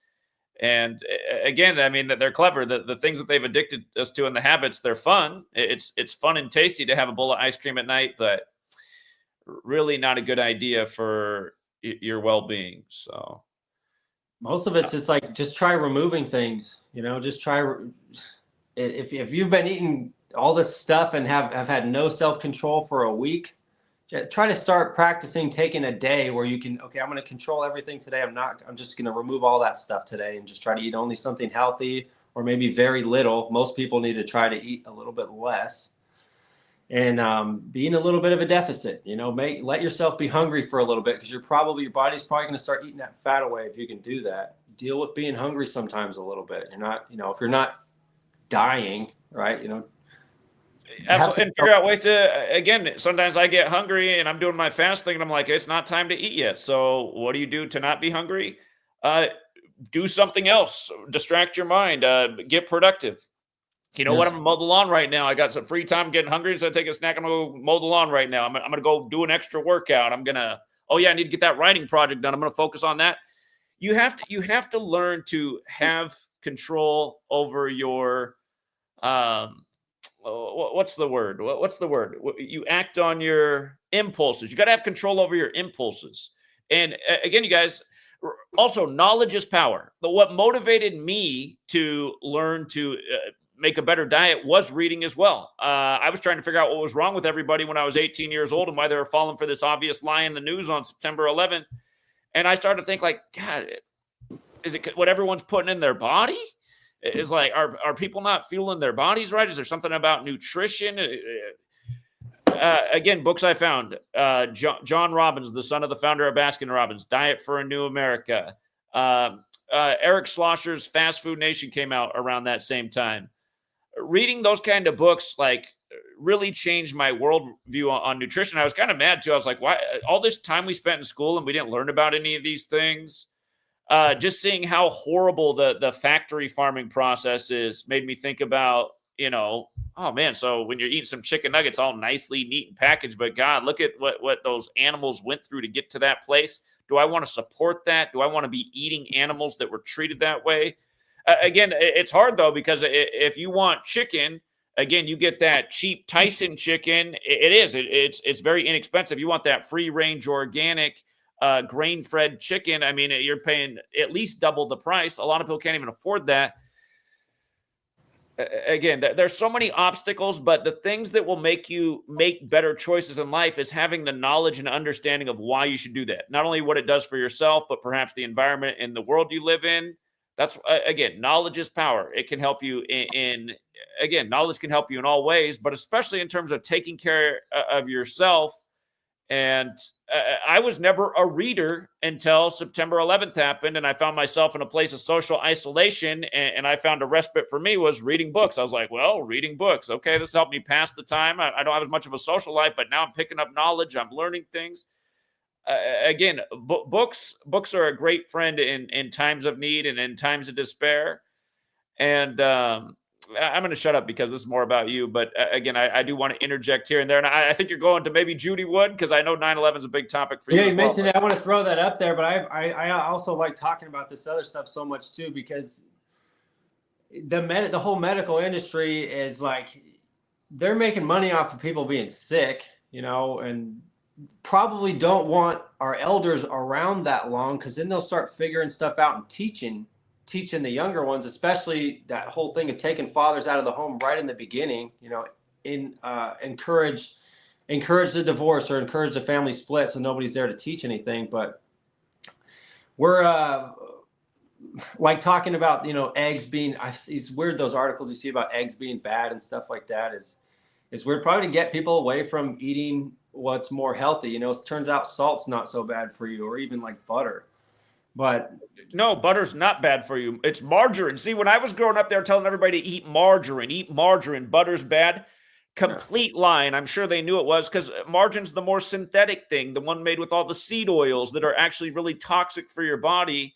And again, I mean, that they're clever. The things that they've addicted us to and the habits, they're fun. It's fun and tasty to have a bowl of ice cream at night, but really not a good idea for your well-being. So most of it's just try removing things, just try. If you've been eating all this stuff and have had no self-control for a week, try to start practicing taking a day where you can, okay, I'm going to control everything today. I'm just going to remove all that stuff today and just try to eat only something healthy, or maybe very little. Most people need to try to eat a little bit less, and be in a little bit of a deficit, let yourself be hungry for a little bit, because your body's probably going to start eating that fat away. If you can do that, deal with being hungry sometimes a little bit. You're not, if you're not dying, right? Absolutely. And figure out ways to, again, sometimes I get hungry and I'm doing my fast thing and I'm like, it's not time to eat yet. So what do you do to not be hungry? Do something else, distract your mind, get productive. You know what? I'm gonna mow the lawn right now. I got some free time, getting hungry, so I take a snack. I'm gonna go mow the lawn right now. I'm gonna go do an extra workout. Oh yeah, I need to get that writing project done. I'm gonna focus on that. You have to learn to have control over your what's the word? What's the word? You act on your impulses. You got to have control over your impulses. And again, you guys, also knowledge is power. But what motivated me to learn to make a better diet was reading as well. I was trying to figure out what was wrong with everybody when I was 18 years old and why they were falling for this obvious lie in the news on September 11th. And I started to think like, God, is it what everyone's putting in their body? Is like, are people not fueling their bodies right? Is there something about nutrition? Again, books I found, John Robbins, the son of the founder of Baskin Robbins, Diet for a New America. Eric Schlosser's Fast Food Nation came out around that same time. Reading those kind of books, like, really changed my worldview on nutrition. I was kind of mad too. I was like, why all this time we spent in school and we didn't learn about any of these things? Just seeing how horrible the factory farming process is made me think about, oh man, so when you're eating some chicken nuggets, all nicely neat and packaged, but God, look at what those animals went through to get to that place. Do I want to support that? Do I want to be eating animals that were treated that way? Again, it's hard though, because if you want chicken, again, you get that cheap Tyson chicken. It's very inexpensive. You want that free range organic grain-fed chicken. I mean, you're paying at least double the price. A lot of people can't even afford that. Again, there's so many obstacles, but the things that will make you make better choices in life is having the knowledge and understanding of why you should do that. Not only what it does for yourself, but perhaps the environment and the world you live in. That's, again, knowledge is power. It can help you again, knowledge can help you in all ways, but especially in terms of taking care of yourself. And I was never a reader until September 11th happened, and I found myself in a place of social isolation, and I found a respite for me was reading books. I was like, well, reading books. Okay, this helped me pass the time. I don't have as much of a social life, but now I'm picking up knowledge. I'm learning things. Again, books are a great friend in times of need and in times of despair. And I'm going to shut up because this is more about you. But again, I do want to interject here and there. And I think you're going to maybe Judy Wood, because I know 9/11 is a big topic for you. Yeah, you mentioned it. I want to throw that up there. But I also like talking about this other stuff so much too, because the whole medical industry is like, they're making money off of people being sick, and probably don't want our elders around that long, because then they'll start figuring stuff out and teaching the younger ones, especially that whole thing of taking fathers out of the home right in the beginning, encourage the divorce or encourage the family split, so nobody's there to teach anything. But we're like talking about, eggs being, it's weird, those articles you see about eggs being bad and stuff like that is weird, probably to get people away from eating what's more healthy. It turns out salt's not so bad for you, or even like butter. But no, butter's not bad for you. It's margarine. See, when I was growing up there telling everybody to eat margarine, butter's bad. Complete lie. And I'm sure they knew it was, because margarine's the more synthetic thing, the one made with all the seed oils that are actually really toxic for your body.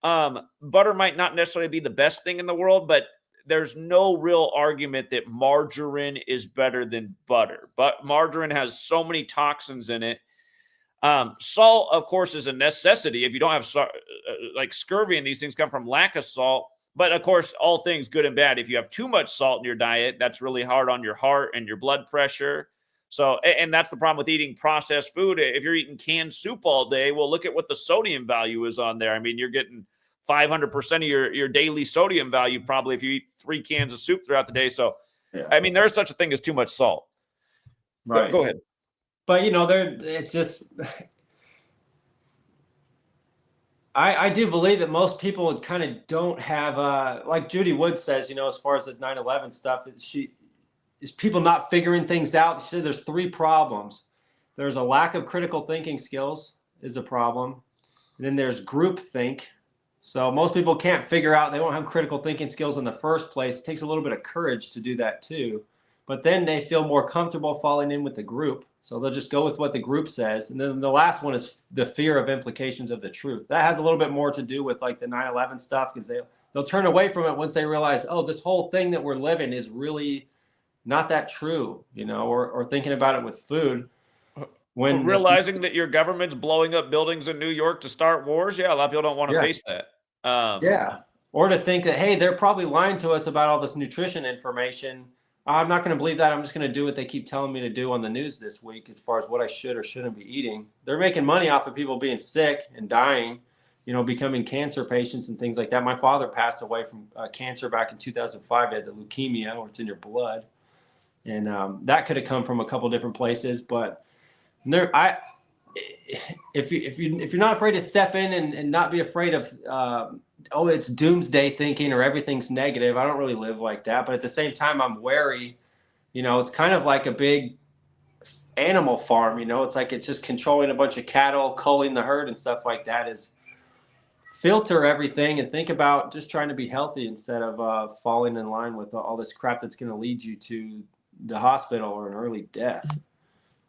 Butter might not necessarily be the best thing in the world, but there's no real argument that margarine is better than butter. But margarine has so many toxins in it. Salt, of course, is a necessity. If you don't have like scurvy and these things come from lack of salt. But of course, all things good and bad. If you have too much salt in your diet, that's really hard on your heart and your blood pressure. So, and that's the problem with eating processed food. If you're eating canned soup all day, well, look at what the sodium value is on there. I mean, you're getting 500% of your daily sodium value probably if you eat 3 cans of soup throughout the day. So, yeah. I mean, there's such a thing as too much salt. Right. Go ahead. But, it's just, I do believe that most people kind of don't have, like Judy Wood says, as far as the 9/11 stuff, is people not figuring things out. She said there's 3 problems. There's a lack of critical thinking skills is a problem. And then there's groupthink. So most people can't figure out, they don't have critical thinking skills in the first place. It takes a little bit of courage to do that too. But then they feel more comfortable falling in with the group. So they'll just go with what the group says. And then the last one is the fear of implications of the truth. That has a little bit more to do with like the 9/11 stuff, because they'll turn away from it once they realize, oh, this whole thing that we're living is really not that true, you know, or thinking about it with food. When realizing that your government's blowing up buildings in New York to start wars, yeah, a lot of people don't want to face that. Yeah. Or to think that, hey, they're probably lying to us about all this nutrition information. I'm not going to believe that. I'm just going to do what they keep telling me to do on the news this week as far as what I should or shouldn't be eating. They're making money off of people being sick and dying, you know, becoming cancer patients and things like that. My father passed away from cancer back in 2005. He had the leukemia, or it's in your blood. And that could have come from a couple different places. But if you're not afraid to step in and not be afraid of, oh, it's doomsday thinking or everything's negative. I don't really live like that. But at the same time, I'm wary. You know, it's kind of like a big animal farm. You know, it's like it's just controlling a bunch of cattle, culling the herd and stuff like that. Is filter everything and think about just trying to be healthy instead of falling in line with all this crap that's going to lead you to the hospital or an early death.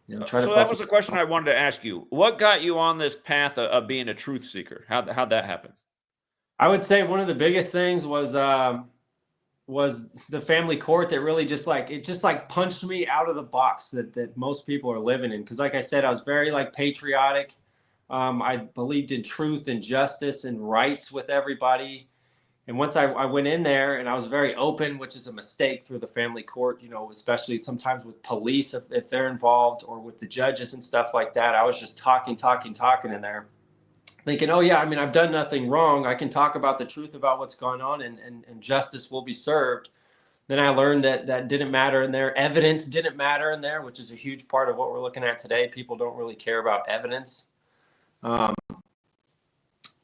You know, so that was a question I wanted to ask you. What got you on this path of being a truth seeker? How'd that happen? I would say one of the biggest things was the family court that really just punched me out of the box that most people are living in. Because like I said, I was very like patriotic. I believed in truth and justice and rights with everybody. And once I went in there, and I was very open, which is a mistake through the family court, you know, especially sometimes with police if they're involved, or with the judges and stuff like that. I was just talking in there, thinking, oh yeah, I mean, I've done nothing wrong. I can talk about the truth about what's going on, and justice will be served. Then I learned that didn't matter in there. Evidence didn't matter in there, which is a huge part of what we're looking at today. People don't really care about evidence.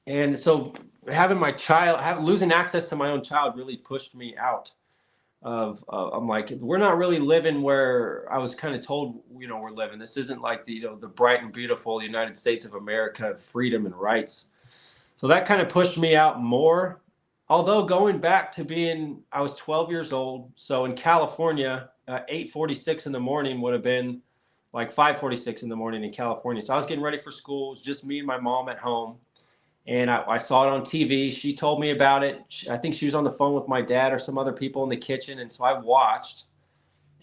And so having losing access to my own child really pushed me out of, I'm like, we're not really living where I was kind of told, you know, we're living. This isn't like the bright and beautiful United States of America, freedom and rights. So that kind of pushed me out more. Although going back to I was 12 years old. So in California, 8:46 in the morning would have been like 5:46 in the morning in California. So I was getting ready for school. It was just me and my mom at home. And I saw it on TV. She told me about it. I think she was on the phone with my dad or some other people in the kitchen. And so I watched,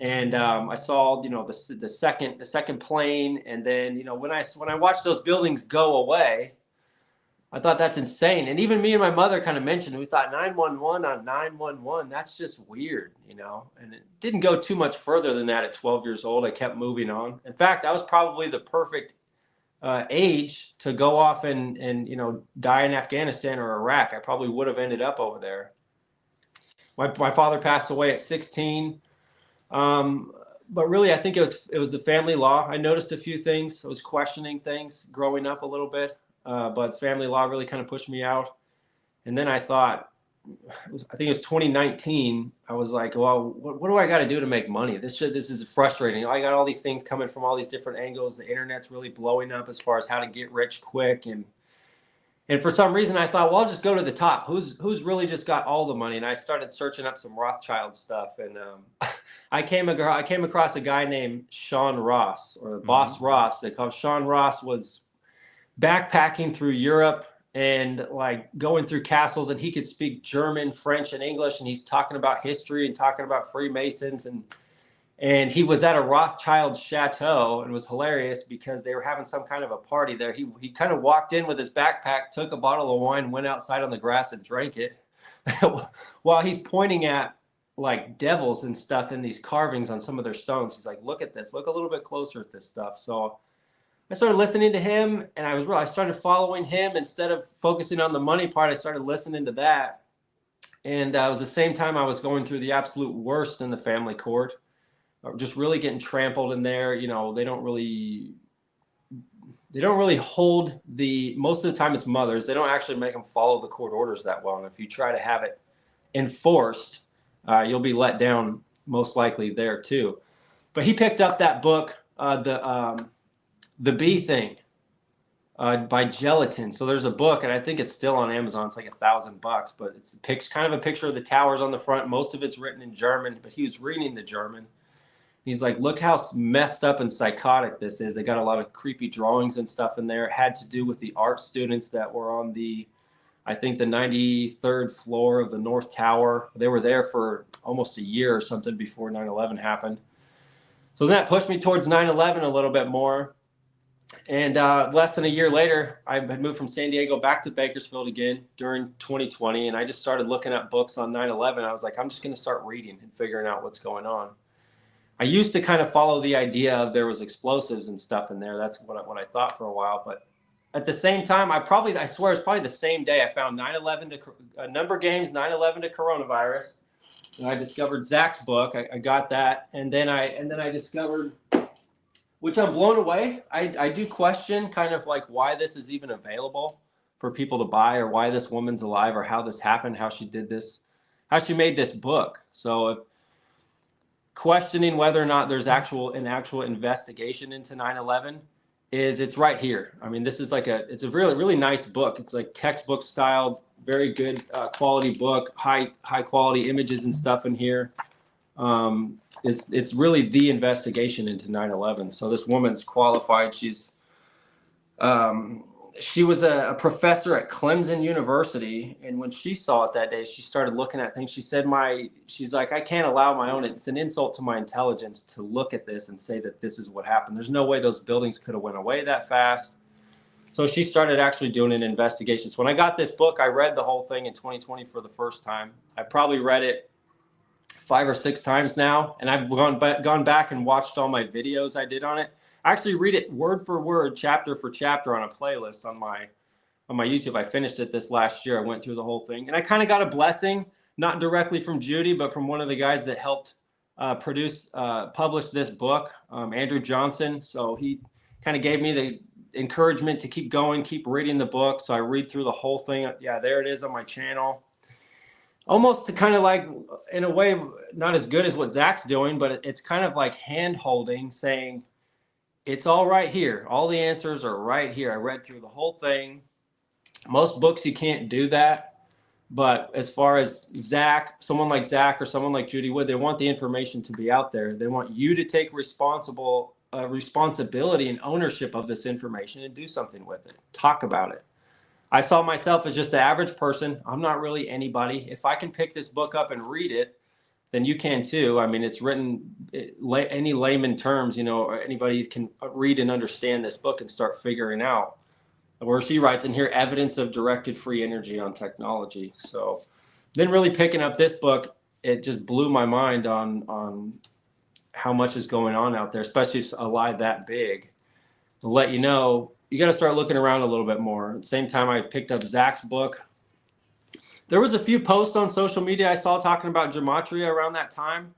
and I saw, you know, the second plane. And then, you know, when I watched those buildings go away, I thought that's insane. And even me and my mother kind of mentioned, we thought 911 on 911, that's just weird, you know. And it didn't go too much further than that at 12 years old. I kept moving on. In fact, I was probably the perfect age to go off and you know, die in Afghanistan or Iraq. I probably would have ended up over there. My father passed away at 16. But really, I think it was the family law. I noticed a few things. I was questioning things growing up a little bit, but family law really kind of pushed me out. And then I thought, I think it was 2019. I was like, well, what do I got to do to make money? This is frustrating. I got all these things coming from all these different angles. The internet's really blowing up as far as how to get rich quick. And for some reason I thought, well, I'll just go to the top. Who's really just got all the money? And I started searching up some Rothschild stuff. And I came across a guy named Sean Ross, or Boss Ross. They call him Sean Ross. Was backpacking through Europe and like going through castles, and he could speak German, French, and English, and he's talking about history and talking about Freemasons, and he was at a Rothschild chateau, and it was hilarious because they were having some kind of a party there. He kind of walked in with his backpack, took a bottle of wine, went outside on the grass and drank it while he's pointing at like devils and stuff in these carvings on some of their stones. He's like, look at this, look a little bit closer at this stuff. So I started listening to him, and I started following him instead of focusing on the money part. I started listening to that. And it was the same time I was going through the absolute worst in the family court, just really getting trampled in there. You know, they don't really hold most of the time it's mothers. They don't actually make them follow the court orders that well. And if you try to have it enforced, you'll be let down most likely there too. But he picked up that book, The Bee Thing. by Gelatin. So there's a book, and I think it's still on Amazon. It's like $1,000, but it's kind of a picture of the towers on the front. Most of it's written in German, but he was reading the German. He's like, look how messed up and psychotic this is. They got a lot of creepy drawings and stuff in there. It had to do with the art students that were on I think the 93rd floor of the North Tower. They were there for almost a year or something before 9/11 happened. So that pushed me towards 9/11 a little bit more. And less than a year later, I had moved from San Diego back to Bakersfield again during 2020. And I just started looking at books on 9/11. I was like, I'm just going to start reading and figuring out what's going on. I used to kind of follow the idea of there was explosives and stuff in there. That's what I thought for a while. But at the same time, I swear it's probably the same day I found 9/11 to Number Games, 9/11 to Coronavirus. And I discovered Zach's book. I got that. And then I discovered, which I'm blown away. I do question kind of like why this is even available for people to buy, or why this woman's alive, or how this happened, how she did this, how she made this book. So questioning whether or not there's an actual investigation into 9/11 it's right here. I mean, this is it's a really, really nice book. It's like textbook style, very good quality book, high quality images and stuff in here. It's really the investigation into 9/11. So this woman's qualified. She was a professor at Clemson University, and when she saw it that day, she started looking at things. She said, she's like, I can't allow my own, it's an insult to my intelligence to look at this and say that this is what happened. There's no way those buildings could have went away that fast. So she started actually doing an investigation. So when I got this book, I read the whole thing in 2020 for the first time. I probably read it 5 or 6 times now, and I've gone back and watched all my videos I did on it. I actually read it word for word, chapter for chapter on a playlist on my YouTube. I finished it this last year. I went through the whole thing, and I kind of got a blessing, not directly from Judy, but from one of the guys that helped publish this book, Andrew Johnson. So he kind of gave me the encouragement to keep going, keep reading the book. So I read through the whole thing. Yeah, there it is on my channel. Almost to kind of like, in a way, not as good as what Zach's doing, but it's kind of like hand holding, saying, it's all right here. All the answers are right here. I read through the whole thing. Most books, you can't do that. But as far as Zach, someone like Zach or someone like Judy Wood, they want the information to be out there. They want you to take responsibility and ownership of this information and do something with it. Talk about it. I saw myself as just the average person. I'm not really anybody. If I can pick this book up and read it, then you can too. I mean, it's written any layman terms, or anybody can read and understand this book and start figuring out where she writes in here, evidence of directed free energy on technology. So then really picking up this book, it just blew my mind on how much is going on out there, especially a lie that big. To let you know, you got to start looking around a little bit more. At the same time, I picked up Zach's book. There was a few posts on social media I saw talking about Gematria around that time.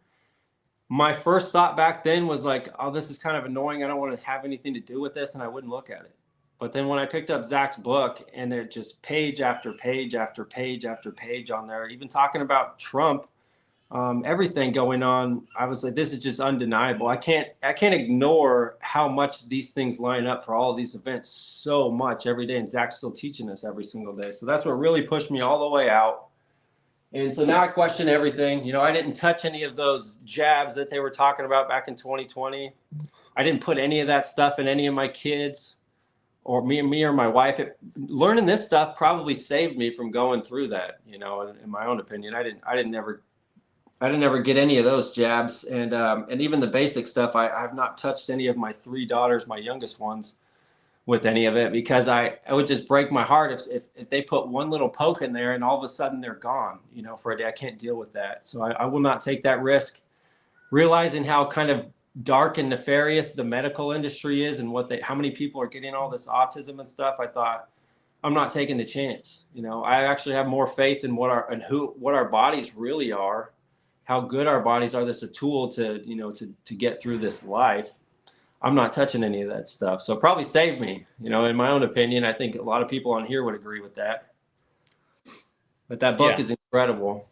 My first thought back then was like, oh, this is kind of annoying. I don't want to have anything to do with this, and I wouldn't look at it. But then when I picked up Zach's book, and they're just page after page after page after page on there, even talking about Trump, everything going on, I was like, this is just undeniable. I can't ignore how much these things line up for all of these events so much every day, and Zach's still teaching us every single day. So that's what really pushed me all the way out. And so now I question everything. I didn't touch any of those jabs that they were talking about back in 2020. I didn't put any of that stuff in any of my kids or me or my wife. Learning this stuff probably saved me from going through that, in my own opinion. I didn't ever get any of those jabs, and even the basic stuff. I've not touched any of my 3 daughters, my youngest ones, with any of it, because it would just break my heart if they put one little poke in there and all of a sudden they're gone, for a day. I can't deal with that. So I will not take that risk. Realizing how kind of dark and nefarious the medical industry is, and how many people are getting all this autism and stuff, I thought, I'm not taking the chance. I actually have more faith in what our bodies really are, how good our bodies are. That's a tool to get through this life. I'm not touching any of that stuff. So it probably saved me, in my own opinion. I think a lot of people on here would agree with that. But that book is incredible.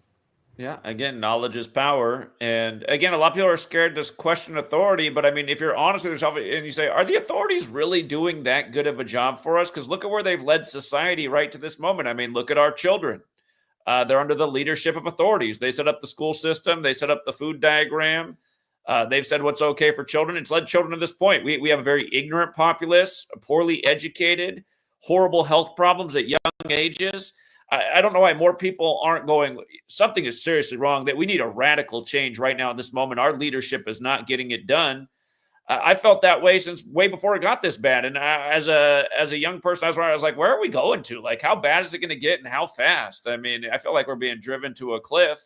Yeah, again, knowledge is power. And again, a lot of people are scared to question authority. But I mean, if you're honest with yourself and you say, are the authorities really doing that good of a job for us? Because look at where they've led society right to this moment. I mean, look at our children. They're under the leadership of authorities. They set up the school system, they set up the food diagram. They've said what's okay for children. It's led children to this point. We have a very ignorant populace, poorly educated, horrible health problems at young ages. I don't know why more people aren't going, something is seriously wrong, that we need a radical change right now in this moment. Our leadership is not getting it done. I felt that way since way before it got this bad. And as a young person, I was like, where are we going to? Like, how bad is it going to get and how fast? I mean, I feel like we're being driven to a cliff.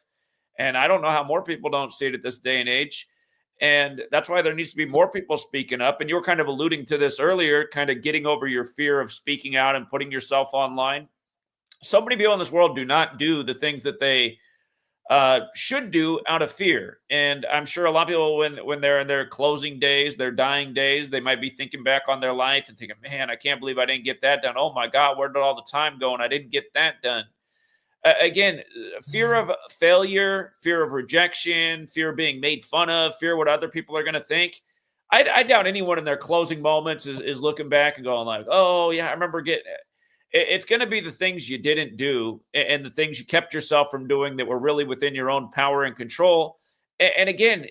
And I don't know how more people don't see it at this day and age. And that's why there needs to be more people speaking up. And you were kind of alluding to this earlier, kind of getting over your fear of speaking out and putting yourself online. So many people in this world do not do the things that they should do out of fear. And I'm sure a lot of people, when they're in their closing days, their dying days, they might be thinking back on their life and thinking, man, I can't believe I didn't get that done. Oh my God, where did all the time go? And I didn't get that done. Again, fear of failure, fear of rejection, fear of being made fun of, fear of what other people are going to think. I doubt anyone in their closing moments is looking back and going like, oh yeah, I remember getting it. It's going to be the things you didn't do and the things you kept yourself from doing that were really within your own power and control. And again,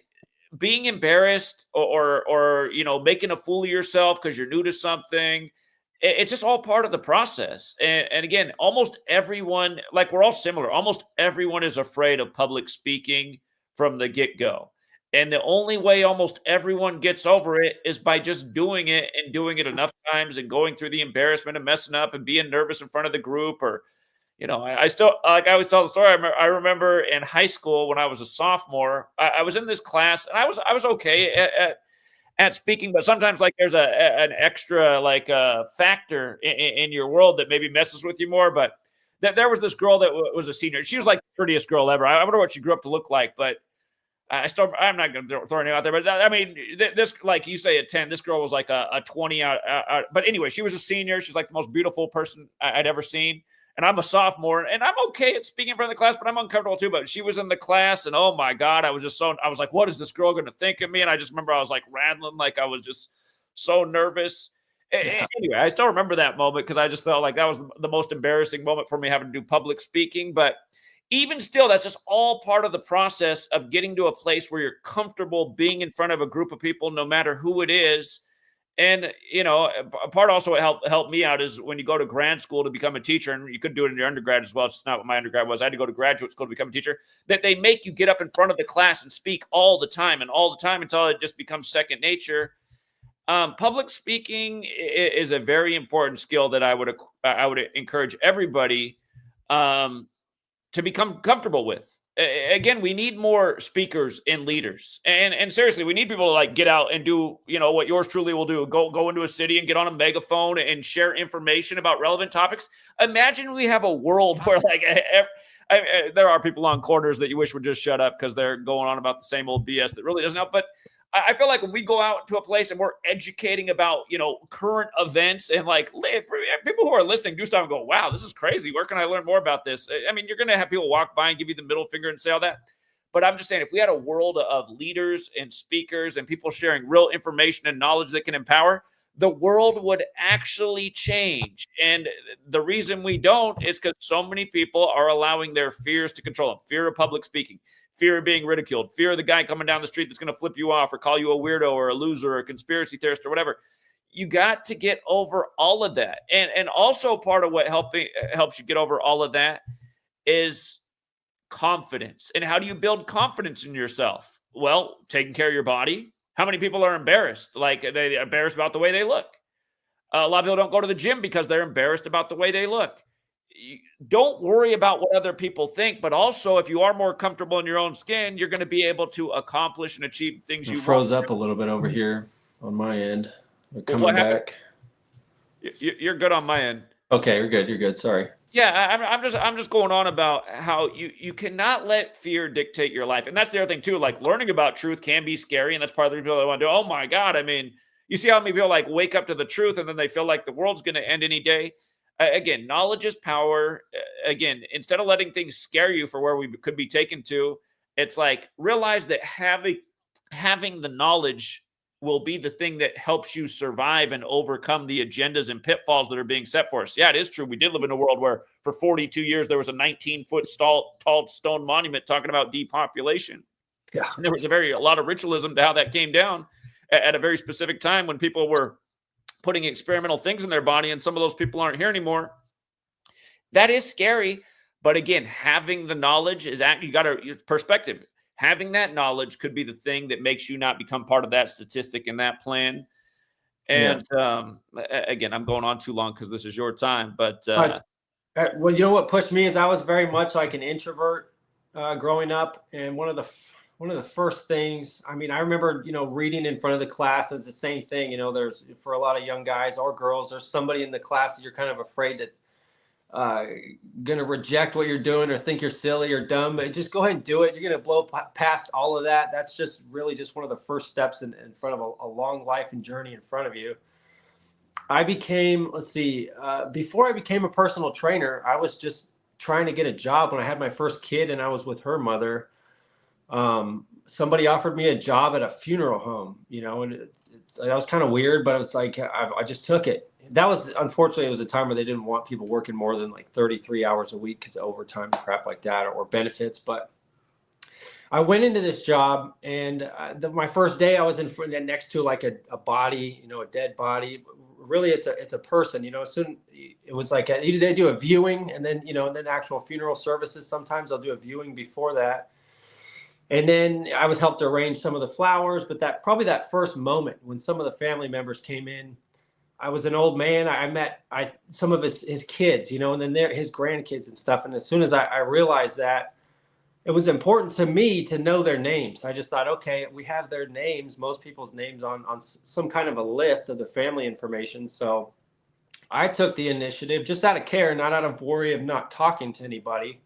being embarrassed or making a fool of yourself because you're new to something, it's just all part of the process. And again, almost everyone, like we're all similar, almost everyone is afraid of public speaking from the get-go. And the only way almost everyone gets over it is by just doing it and doing it enough times and going through the embarrassment of messing up and being nervous in front of the group. Or, I still, like I always tell the story. I remember in high school when I was a sophomore, I was in this class and I was okay at speaking, but sometimes like there's an extra like factor in your world that maybe messes with you more. But there was this girl that was a senior. She was like the prettiest girl ever. I wonder what she grew up to look like, but I'm not going to throw her name out there, but I mean, this, like you say, at 10, this girl was like a 20 out. But anyway, she was a senior. She's like the most beautiful person I'd ever seen. And I'm a sophomore, and I'm okay at speaking in front of the class, but I'm uncomfortable too. But she was in the class, and oh my God, I was like, what is this girl going to think of me? And I just remember I was like rattling, like I was just so nervous. Yeah. Anyway, I still remember that moment because I just felt like that was the most embarrassing moment for me, having to do public speaking. But even still, that's just all part of the process of getting to a place where you're comfortable being in front of a group of people, no matter who it is. And, a part also helped me out is when you go to grad school to become a teacher, and you could do it in your undergrad as well. It's not what my undergrad was. I had to go to graduate school to become a teacher, that they make you get up in front of the class and speak all the time until it just becomes second nature. Public speaking is a very important skill that I would encourage everybody to become comfortable with. Again, we need more speakers and leaders, and seriously, we need people to like get out and do what yours truly will do. Go into a city and get on a megaphone and share information about relevant topics. Imagine we have a world where like there are people on corners that you wish would just shut up because they're going on about the same old BS that really doesn't help. But I feel like when we go out to a place and we're educating about, current events and like people who are listening do stop and go, wow, this is crazy. Where can I learn more about this? I mean, you're going to have people walk by and give you the middle finger and say all that. But I'm just saying, if we had a world of leaders and speakers and people sharing real information and knowledge that can empower, the world would actually change. And the reason we don't is because so many people are allowing their fears to control them. Fear of public speaking, fear of being ridiculed, fear of the guy coming down the street that's going to flip you off or call you a weirdo or a loser or a conspiracy theorist or whatever. You got to get over all of that. And also part of what helps you get over all of that is confidence. And how do you build confidence in yourself? Well, taking care of your body. How many people are embarrassed? Like they're embarrassed about the way they look. A lot of people don't go to the gym because they're embarrassed about the way they look. Don't worry about what other people think, but also if you are more comfortable in your own skin, you're going to be able to accomplish and achieve things you froze up a little bit over here on my end. We're coming what back. You're good on my end. Okay, you're good. You're good. Sorry. Yeah, I'm just going on about how you cannot let fear dictate your life, and that's the other thing too. Like learning about truth can be scary, and that's part of the people that want to do. Oh my God! I mean, you see how many people like wake up to the truth, and then they feel like the world's going to end any day. again, knowledge is power. Again, instead of letting things scare you for where we could be taken to, it's like realize that having the knowledge will be the thing that helps you survive and overcome the agendas and pitfalls that are being set for us. Yeah, it is true. We did live in a world where for 42 years there was a 19-foot tall stone monument talking about depopulation. Yeah. And there was a lot of ritualism to how that came down at a very specific time when people were putting experimental things in their body, and some of those people aren't here anymore. That is scary. But again, having the knowledge is you got a perspective. Having that knowledge could be the thing that makes you not become part of that statistic and that plan. And again, I'm going on too long because this is your time. But well, you know what pushed me is I was very much like an introvert growing up, and one of the first things, I mean, I remember, reading in front of the class. It's the same thing. There's, for a lot of young guys or girls, there's somebody in the class that you're kind of afraid that's going to reject what you're doing or think you're silly or dumb. But just go ahead and do it. You're going to blow past all of that. That's just really just one of the first steps in front of a long life and journey in front of you. I became, before I became a personal trainer, I was just trying to get a job when I had my first kid and I was with her mother. Somebody offered me a job at a funeral home, and that was kind of weird, but it was like, I just took it. That was, unfortunately, it was a time where they didn't want people working more than like 33 hours a week because of overtime, crap like that, or benefits. But I went into this job, and my first day I was next to like a body, a dead body. Really, it's a person, soon it was like they do a viewing, and then, and then actual funeral services. Sometimes they'll do a viewing before that. And then I was helped to arrange some of the flowers, but probably that first moment when some of the family members came in, I was an old man. I met some of his kids, and then his grandkids and stuff. And as soon as I realized that, it was important to me to know their names. I just thought, okay, we have their names, most people's names on some kind of a list of the family information. So I took the initiative just out of care, not out of worry of not talking to anybody,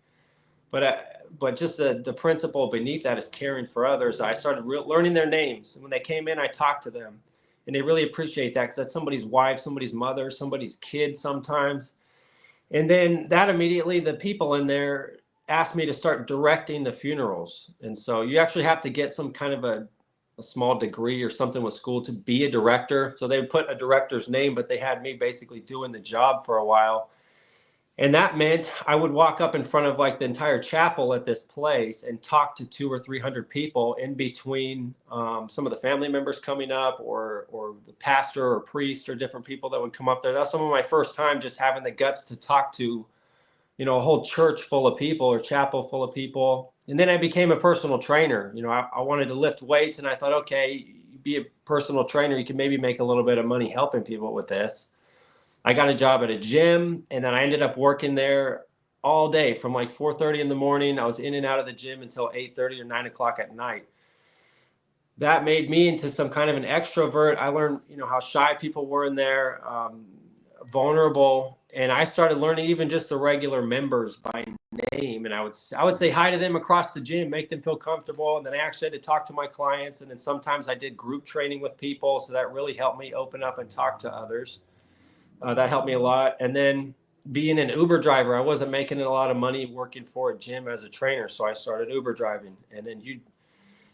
but just the principle beneath that is caring for others. I started learning their names. And when they came in, I talked to them. And they really appreciate that because that's somebody's wife, somebody's mother, somebody's kid sometimes. And then that immediately, the people in there asked me to start directing the funerals. And so you actually have to get some kind of a small degree or something with school to be a director. So they would put a director's name, but they had me basically doing the job for a while. And that meant I would walk up in front of like the entire chapel at this place and talk to 200 or 300 people in between some of the family members coming up or the pastor or priest or different people that would come up there. That was some of my first time just having the guts to talk to, a whole church full of people or chapel full of people. And then I became a personal trainer. I wanted to lift weights, and I thought, okay, you be a personal trainer, you can maybe make a little bit of money helping people with this. I got a job at a gym, and then I ended up working there all day from like 4:30 in the morning. I was in and out of the gym until 8:30 or 9 o'clock at night. That made me into some kind of an extrovert. I learned, how shy people were in there, vulnerable. And I started learning even just the regular members by name. And I would say hi to them across the gym, make them feel comfortable. And then I actually had to talk to my clients. And then sometimes I did group training with people. So that really helped me open up and talk to others. That helped me a lot. And then being an Uber driver, I wasn't making a lot of money working for a gym as a trainer. So I started Uber driving. And then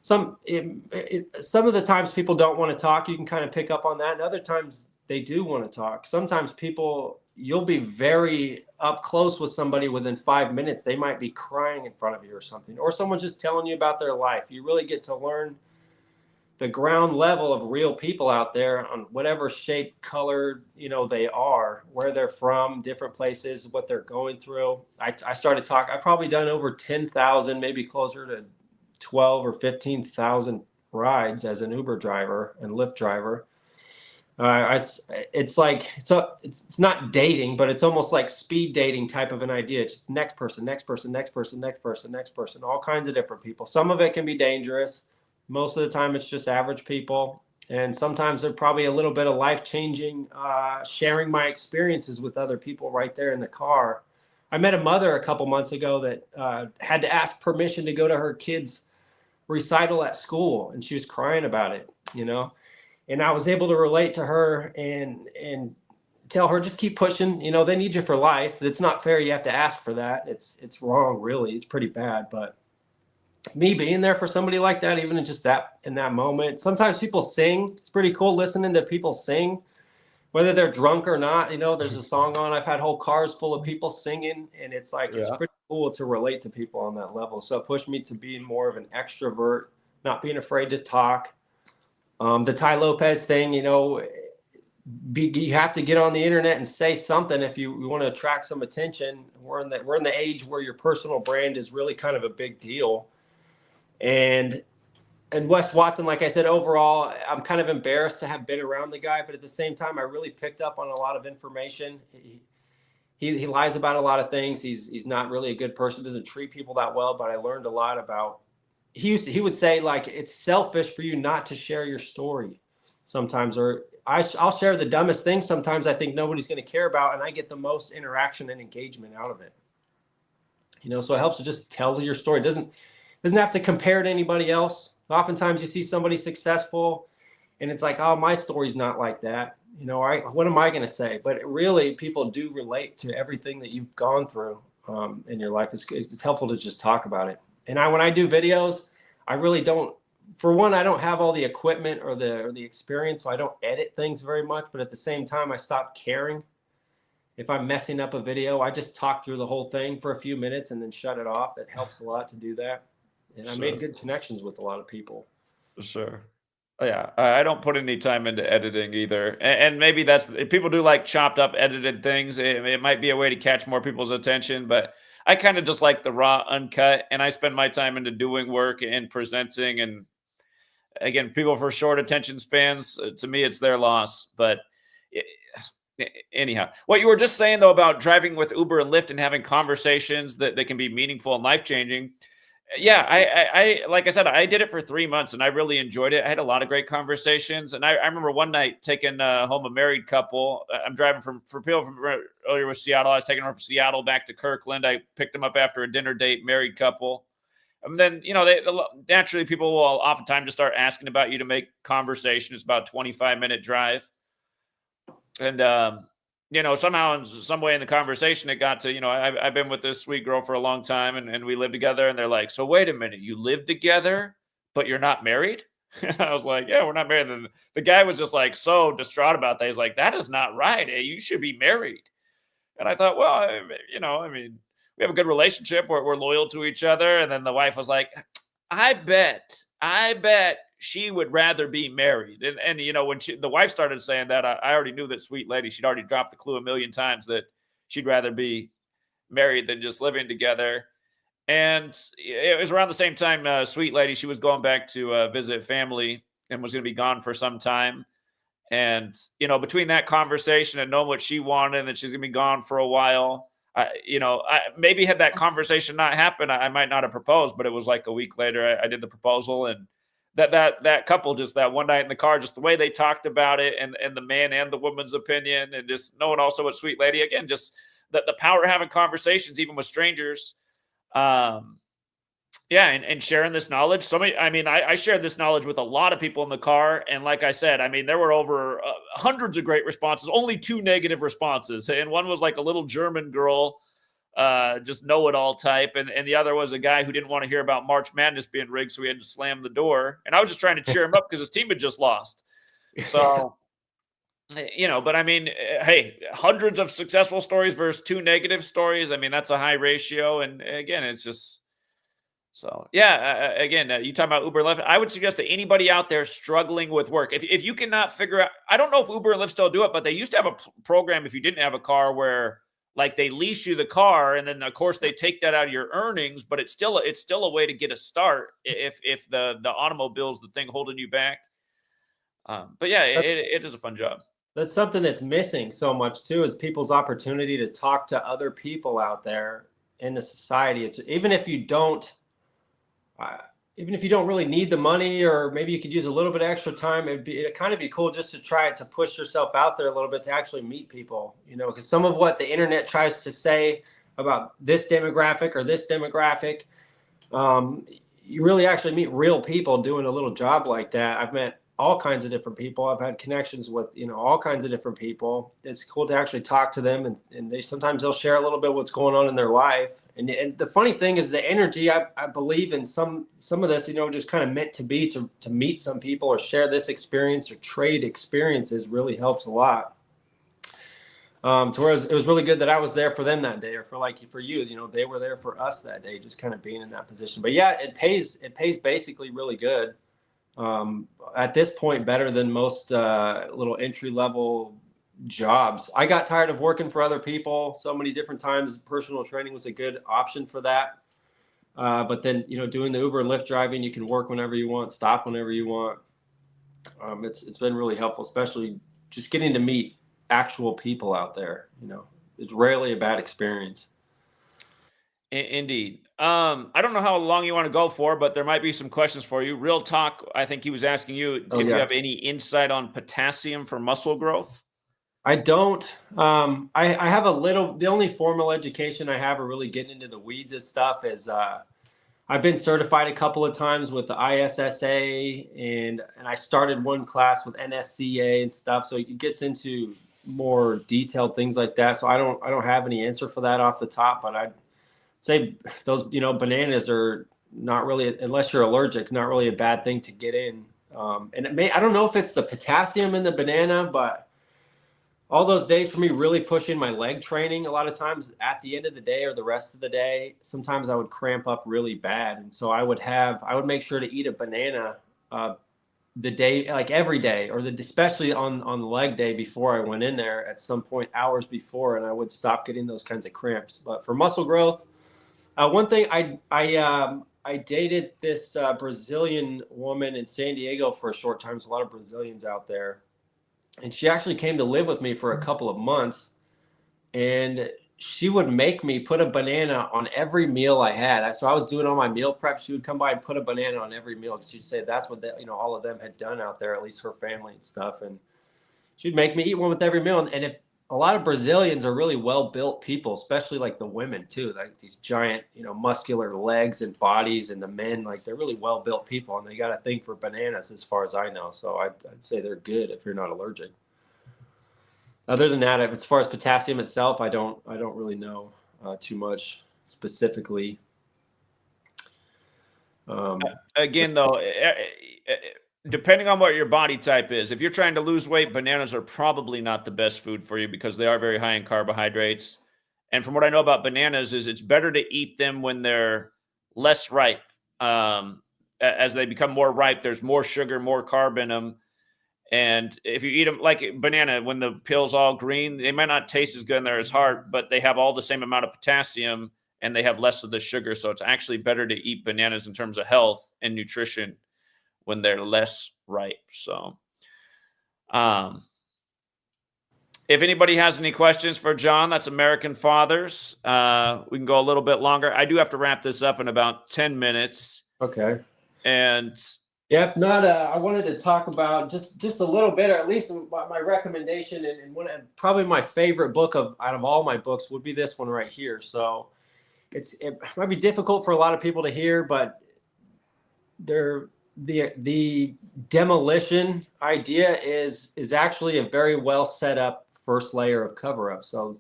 some of the times people don't want to talk. You can kind of pick up on that. And other times they do want to talk. Sometimes you'll be very up close with somebody within 5 minutes. They might be crying in front of you or something, or someone's just telling you about their life. You really get to learn the ground level of real people out there on whatever shape, color, they are, where they're from, different places, what they're going through. I started talking. I've probably done over 10,000, maybe closer to 12 or 15,000 rides as an Uber driver and Lyft driver. It's not dating, but it's almost like speed dating type of an idea. It's just next person, all kinds of different people. Some of it can be dangerous. Most of the time it's just average people. And sometimes they're probably a little bit of life-changing, sharing my experiences with other people right there in the car. I met a mother a couple months ago that had to ask permission to go to her kid's recital at school. And she was crying about it, And I was able to relate to her and tell her, just keep pushing. You know, they need you for life. It's not fair. You have to ask for that. It's wrong, really. It's pretty bad. But me being there for somebody like that, even in just that, in that moment, sometimes people sing. It's pretty cool listening to people sing, whether they're drunk or not. You know, there's a song on, I've had whole cars full of people singing, and it's like, it's pretty cool to relate to people on that level. So it pushed me to be more of an extrovert, not being afraid to talk. The Ty Lopez thing, you know, you have to get on the internet and say something if you want to attract some attention. We're in the age where your personal brand is really kind of a big deal. And Wes Watson, like I said, overall, I'm kind of embarrassed to have been around the guy, but at the same time, I really picked up on a lot of information. He lies about a lot of things. He's not really a good person, doesn't treat people that well, but I learned a lot about, he would say, like, it's selfish for you not to share your story sometimes, or I'll share the dumbest thing sometimes I think nobody's going to care about, and I get the most interaction and engagement out of it. You know, so it helps to just tell your story. It doesn't have to compare to anybody else. Oftentimes you see somebody successful and it's like, oh, my story's not like that. You know, what am I going to say? But really, people do relate to everything that you've gone through in your life. It's helpful to just talk about it. And when I do videos, I really don't, for one, I don't have all the equipment or the experience, so I don't edit things very much. But at the same time, I stopped caring. If I'm messing up a video, I just talk through the whole thing for a few minutes and then shut it off. It helps a lot to do that. And I made good connections with a lot of people. Sure. Yeah, I don't put any time into editing either. And maybe that's, people do like chopped up edited things. It might be a way to catch more people's attention, but I kind of just like the raw, uncut, and I spend my time into doing work and presenting. And again, people for short attention spans, to me, it's their loss. But anyhow, what you were just saying, though, about driving with Uber and Lyft and having conversations that can be meaningful and life-changing. Yeah, I like I said, I did it for 3 months and I really enjoyed it. I had a lot of great conversations. And I remember one night taking home a married couple. I'm driving for people from earlier with Seattle. I was taking them from Seattle back to Kirkland. I picked them up after a dinner date, married couple. And then, you know, naturally people will oftentimes just start asking about you to make conversation. It's about a 25-minute drive. And, you know, somehow in some way in the conversation, it got to, you know, I've been with this sweet girl for a long time and we live together. And they're like, so wait a minute, you live together, but you're not married? I was like, yeah, we're not married. And the guy was just like so distraught about that. He's like, that is not right. Hey, you should be married. And I thought, well, you know, I mean, we have a good relationship. We're loyal to each other. And then the wife was like, I bet she would rather be married. And you know, when the wife started saying that, I already knew that sweet lady, she'd already dropped the clue a million times that she'd rather be married than just living together. And it was around the same time, sweet lady, she was going back to visit family and was going to be gone for some time. And, you know, between that conversation and knowing what she wanted and that she's going to be gone for a while, you know, maybe had that conversation not happened, I might not have proposed, but it was like a week later, I did the proposal. And that couple, just that one night in the car, just the way they talked about it and the man and the woman's opinion, and just knowing also what sweet lady, again, just the power of having conversations, even with strangers. Yeah. And sharing this knowledge. I shared this knowledge with a lot of people in the car. And like I said, I mean, there were over hundreds of great responses, only 2 negative responses. And one was like a little German girl, just know-it-all type. And the other was a guy who didn't want to hear about March Madness being rigged, so he had to slam the door. And I was just trying to cheer him up because his team had just lost. So, you know, but I mean, hey, hundreds of successful stories versus 2 negative stories. I mean, that's a high ratio. And again, it's just, so yeah, again, you talk about Uber and Lyft. I would suggest to anybody out there struggling with work, if you cannot figure out, I don't know if Uber and Lyft still do it, but they used to have a program if you didn't have a car where, like, they lease you the car, and then of course they take that out of your earnings, but it's still a way to get a start if the automobile is the thing holding you back. But yeah, it is a fun job. That's something that's missing so much too, is people's opportunity to talk to other people out there in the society. It's even if you don't really need the money, or maybe you could use a little bit of extra time, it'd kind of be cool just to try to push yourself out there a little bit to actually meet people, you know, because some of what the internet tries to say about this demographic or this demographic, you really actually meet real people doing a little job like that. I've met all kinds of different people. I've had connections with, all kinds of different people. It's cool to actually talk to them, and they'll share a little bit what's going on in their life. And the funny thing is the energy, I believe in some of this, just kind of meant to be to meet some people or share this experience or trade experiences really helps a lot. To where it was really good that I was there for them that day, or for you, they were there for us that day, just kind of being in that position. But yeah, it pays basically really good. At this point, better than most little entry level jobs. I got tired of working for other people so many different times. Personal training was a good option for that. But then, doing the Uber and Lyft driving, you can work whenever you want, stop whenever you want. It's been really helpful, especially just getting to meet actual people out there. It's rarely a bad experience. Indeed. I don't know how long you want to go for, but there might be some questions for you. Real talk, I think he was asking you if you have any insight on potassium for muscle growth. I don't. I have a little. The only formal education I have, or really getting into the weeds of stuff, is I've been certified a couple of times with the ISSA, and I started one class with NSCA and stuff. So it gets into more detailed things like that. So I don't have any answer for that off the top, but I'd say those, bananas are not really, unless you're allergic, not really a bad thing to get in. And I don't know if it's the potassium in the banana, but all those days for me really pushing my leg training, a lot of times at the end of the day or the rest of the day, sometimes I would cramp up really bad. And so I would make sure to eat a banana the day, like every day, or especially on the leg day before I went in there at some point hours before, and I would stop getting those kinds of cramps. But for muscle growth, one thing, I dated this Brazilian woman in San Diego for a short time. There's a lot of Brazilians out there. And she actually came to live with me for a couple of months. And she would make me put a banana on every meal I had. So I was doing all my meal prep. She would come by and put a banana on every meal, because she'd say that's what all of them had done out there, at least her family and stuff. And she'd make me eat one with every meal. And if a lot of Brazilians are really well-built people, especially like the women too, like these giant, muscular legs and bodies, and the men, like they're really well-built people, and they got a thing for bananas as far as I know. So I'd say they're good if you're not allergic. Other than that, as far as potassium itself, I don't really know too much specifically. Again, though, depending on what your body type is, if you're trying to lose weight, bananas are probably not the best food for you, because they are very high in carbohydrates. And from what I know about bananas, is it's better to eat them when they're less ripe. As they become more ripe, there's more sugar, more carb in them. And if you eat them like a banana, when the peel's all green, they might not taste as good and they're as hard, but they have all the same amount of potassium and they have less of the sugar. So it's actually better to eat bananas in terms of health and nutrition when they're less ripe. So if anybody has any questions for John, that's American Fathers. We can go a little bit longer. I do have to wrap this up in about 10 minutes. Okay. And yeah, if not, I wanted to talk about just a little bit, or at least my recommendation, and probably my favorite book out of all my books would be this one right here. So it might be difficult for a lot of people to hear, but the demolition idea is actually a very well set up first layer of cover up. So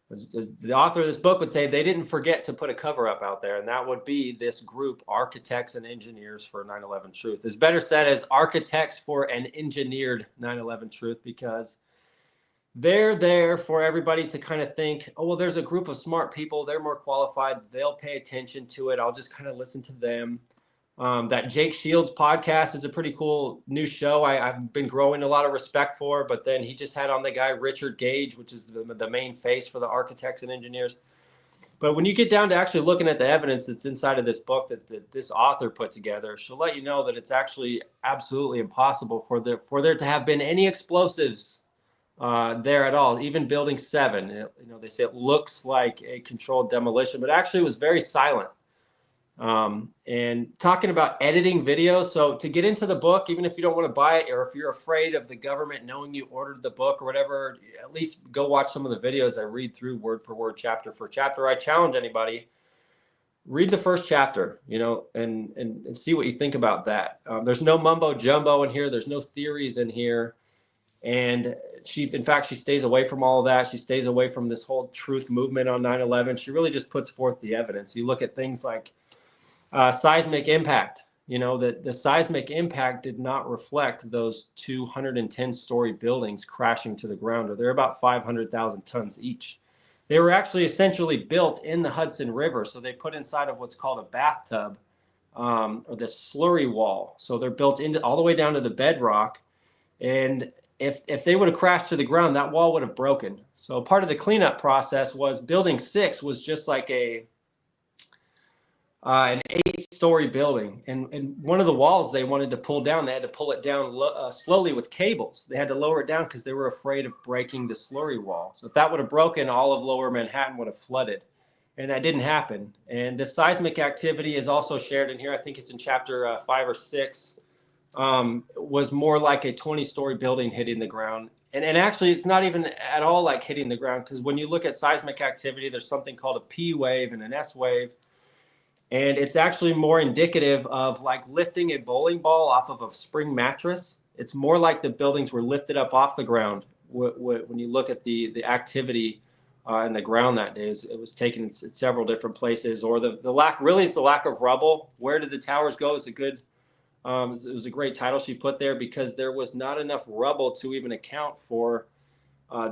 as the author of this book would say, they didn't forget to put a cover up out there, and that would be this group, Architects and Engineers for 9/11 Truth. It's better said as Architects for an Engineered 9/11 Truth, because they're there for everybody to kind of think, oh, well, there's a group of smart people, they're more qualified, they'll pay attention to it, I'll just kind of listen to them. That Jake Shields podcast is a pretty cool new show I've been growing a lot of respect for, but then he just had on the guy Richard Gage, which is the main face for the Architects and Engineers. But when you get down to actually looking at the evidence that's inside of this book that this author put together, she'll let you know that it's actually absolutely impossible for there to have been any explosives there at all. Even Building 7, they say it looks like a controlled demolition, but actually it was very silent. And talking about editing videos. So to get into the book, even if you don't want to buy it, or if you're afraid of the government knowing you ordered the book or whatever, at least go watch some of the videos I read through word for word, chapter for chapter. I challenge anybody, read the first chapter, and see what you think about that. There's no mumbo jumbo in here. There's no theories in here. And in fact, she stays away from all of that. She stays away from this whole truth movement on 9/11. She really just puts forth the evidence. You look at things like seismic impact, that the seismic impact did not reflect those 210-story buildings crashing to the ground, or they're about 500,000 tons each. They were actually essentially built in the Hudson River. So they put inside of what's called a bathtub, or the slurry wall. So they're built into all the way down to the bedrock. And if they would have crashed to the ground, that wall would have broken. So part of the cleanup process was building 6 was just like an 8-story building. And one of the walls they wanted to pull down, they had to pull it down slowly with cables. They had to lower it down because they were afraid of breaking the slurry wall. So if that would have broken, all of lower Manhattan would have flooded. And that didn't happen. And the seismic activity is also shared in here. I think it's in chapter 5 or 6. Was more like a 20-story building hitting the ground. And actually, it's not even at all like hitting the ground, because when you look at seismic activity, there's something called a P wave and an S wave. And it's actually more indicative of like lifting a bowling ball off of a spring mattress. It's more like the buildings were lifted up off the ground when you look at the activity in the ground that day. It was taken in several different places, or the lack, really it's the lack of rubble. Where did the towers go is a good, it was a great title she put there, because there was not enough rubble to even account for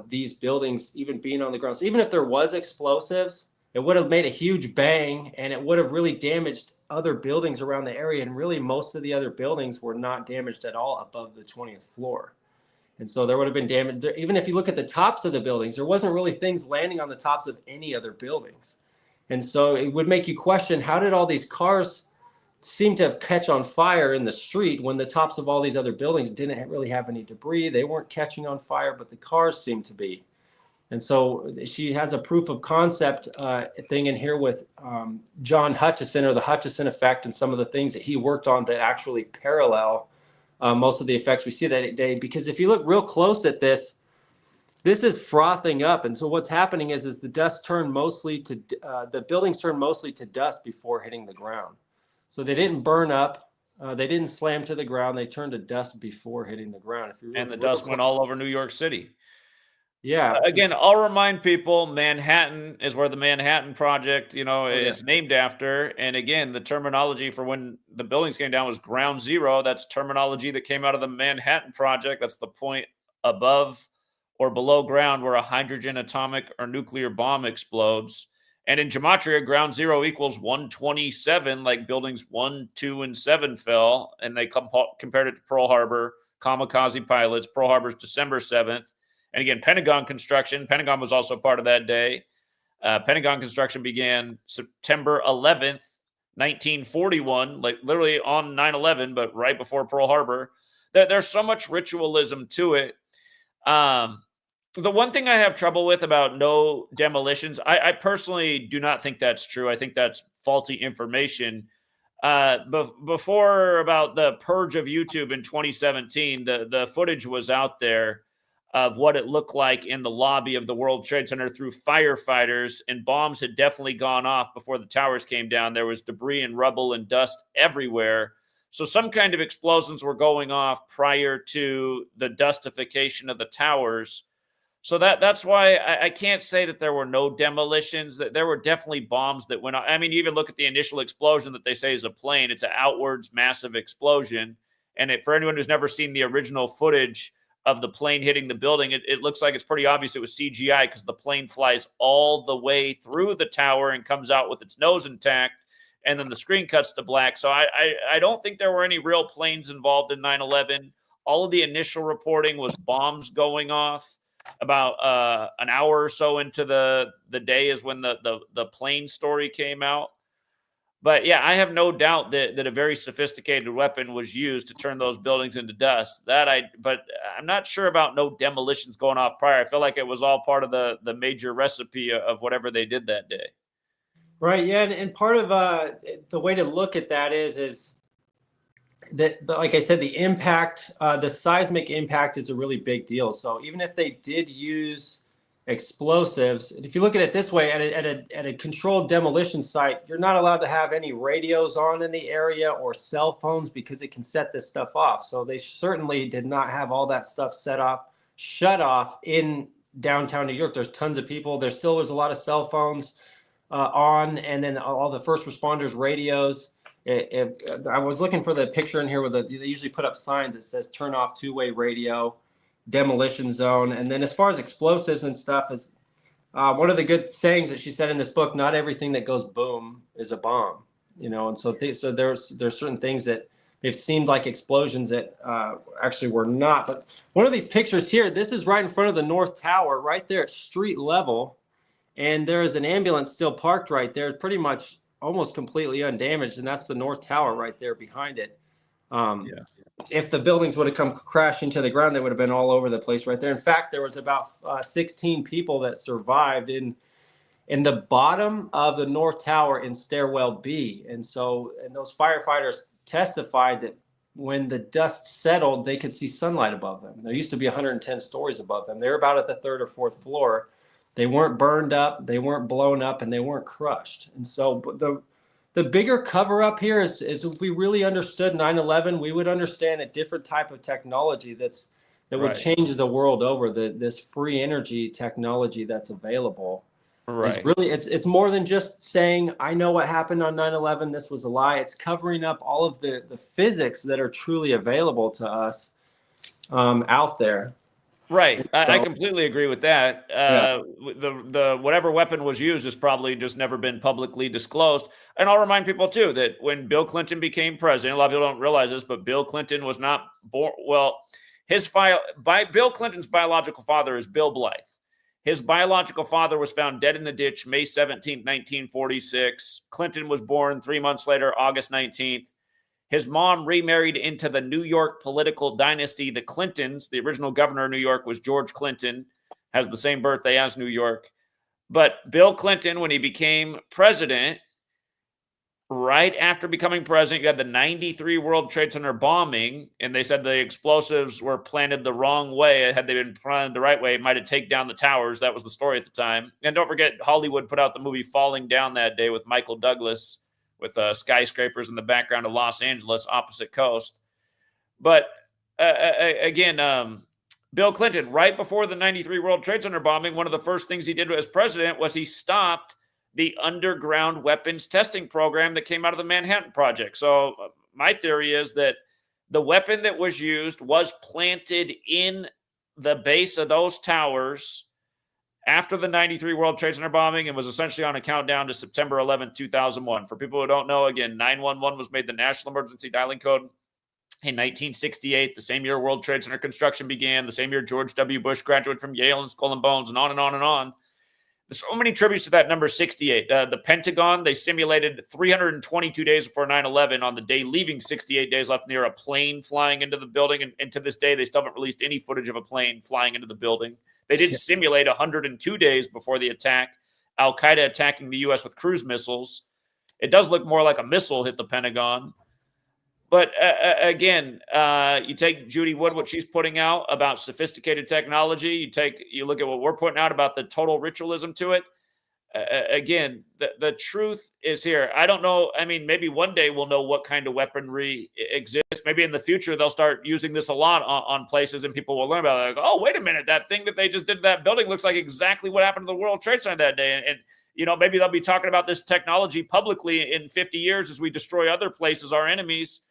these buildings even being on the ground. So even if there was explosives, it would have made a huge bang, and it would have really damaged other buildings around the area. And really, most of the other buildings were not damaged at all above the 20th floor. And so there would have been damage. Even if you look at the tops of the buildings, there wasn't really things landing on the tops of any other buildings. And so it would make you question, how did all these cars seem to have catch on fire in the street when the tops of all these other buildings didn't really have any debris? They weren't catching on fire, but the cars seemed to be. And so she has a proof of concept thing in here with John Hutchison, or the Hutchison effect, and some of the things that he worked on that actually parallel most of the effects we see that day. Because if you look real close at this is frothing up. And so what's happening is the dust turned mostly to, the buildings turned mostly to dust before hitting the ground. So they didn't burn up. They didn't slam to the ground. They turned to dust before hitting the ground. And the dust went all over New York City. Yeah. Again, I'll remind people, Manhattan is where the Manhattan Project, it's named after. And again, the terminology for when the buildings came down was ground zero. That's terminology that came out of the Manhattan Project. That's the point above or below ground where a hydrogen atomic or nuclear bomb explodes. And in Gematria, ground zero equals 127, like buildings 1, 2, and 7 fell. And they compared it to Pearl Harbor, kamikaze pilots. Pearl Harbor's December 7th. And again, Pentagon construction. Pentagon was also part of that day. Pentagon construction began September 11th, 1941, like literally on 9/11, but right before Pearl Harbor. There's so much ritualism to it. The one thing I have trouble with about no demolitions, I personally do not think that's true. I think that's faulty information. Before about the purge of YouTube in 2017, the footage was out there of what it looked like in the lobby of the World Trade Center through firefighters, and bombs had definitely gone off before the towers came down. There was debris and rubble and dust everywhere. So some kind of explosions were going off prior to the dustification of the towers. So that's why I can't say that there were no demolitions. That there were definitely bombs that went off. I mean, you even look at the initial explosion that they say is a plane. It's an outwards massive explosion. And for anyone who's never seen the original footage of the plane hitting the building, it looks like it's pretty obvious it was CGI, because the plane flies all the way through the tower and comes out with its nose intact, and then the screen cuts to black. So I don't think there were any real planes involved in 9/11. All of the initial reporting was bombs going off. About an hour or so into the day is when the plane story came out. But yeah, I have no doubt that a very sophisticated weapon was used to turn those buildings into dust. But I'm not sure about no demolitions going off prior. I feel like it was all part of the major recipe of whatever they did that day. Right. Yeah. And part of the way to look at that is that, like I said, the impact, the seismic impact is a really big deal. So even if they did use explosives. If you look at it this way, at a controlled demolition site, you're not allowed to have any radios on in the area or cell phones because it can set this stuff off. So they certainly did not have all that stuff shut off in downtown New York. There's tons of people. There still was a lot of cell phones on, and then all the first responders radios. I was looking for the picture in here where they usually put up signs that says turn off two-way radio, demolition zone. And then as far as explosives and stuff, is one of the good sayings that she said in this book, not everything that goes boom is a bomb, and so there's certain things that they've seemed like explosions that actually were not. But one of these pictures here, this is right in front of the North Tower, right there at street level. And there is an ambulance still parked right there, pretty much almost completely undamaged. And that's the North Tower right there behind it. If the buildings would have come crashing to the ground, they would have been all over the place right there. In fact, there was about 16 people that survived in the bottom of the North Tower in stairwell B. And those firefighters testified that when the dust settled, they could see sunlight above them. There used to be 110 stories above them. They're about at the 3rd or 4th floor. They weren't burned up, they weren't blown up, and they weren't crushed. And so the bigger cover up here is if we really understood 9/11, we would understand a different type of technology that would change the world over. This free energy technology that's available. Right. It's more than just saying, I know what happened on 9/11, this was a lie. It's covering up all of the physics that are truly available to us out there. Right. I completely agree with that. The whatever weapon was used has probably just never been publicly disclosed. And I'll remind people too that when Bill Clinton became president, a lot of people don't realize this, but Bill Clinton was not born. Well, Bill Clinton's biological father is Bill Blythe. His biological father was found dead in a ditch May 17th, 1946. Clinton was born 3 months later, August 19th. His mom remarried into the New York political dynasty. The Clintons, the original governor of New York was George Clinton, has the same birthday as New York. But Bill Clinton, when he became president, right after becoming president, you had the 93 World Trade Center bombing, and they said the explosives were planted the wrong way. Had they been planted the right way, it might have taken down the towers. That was the story at the time. And don't forget, Hollywood put out the movie Falling Down that day with Michael Douglas, with skyscrapers in the background of Los Angeles, opposite coast. But again, Bill Clinton, right before the 93 World Trade Center bombing, one of the first things he did as president was he stopped the underground weapons testing program that came out of the Manhattan Project. So my theory is that the weapon that was used was planted in the base of those towers after the 93 World Trade Center bombing and was essentially on a countdown to September 11th, 2001. For people who don't know, again, 911 was made the national emergency dialing code in 1968, the same year World Trade Center construction began, the same year George W. Bush graduated from Yale and Skull and Bones, and on and on and on. There's so many tributes to that number 68. The Pentagon, they simulated 322 days before 9/11 on the day leaving 68 days left near a plane flying into the building. And to this day, they still haven't released any footage of a plane flying into the building. They did simulate 102 days before the attack, Al-Qaeda attacking the U.S. with cruise missiles. It does look more like a missile hit the Pentagon. But again, you take Judy Wood, what she's putting out about sophisticated technology. You look at what we're putting out about the total ritualism to it. Again, the truth is here. I don't know. I mean, maybe one day we'll know what kind of weaponry exists. Maybe in the future they'll start using this a lot on places, and people will learn about it. Like, oh, wait a minute, that thing that they just did to that building looks like exactly what happened to the World Trade Center that day. And maybe they'll be talking about this technology publicly in 50 years as we destroy other places, our enemies.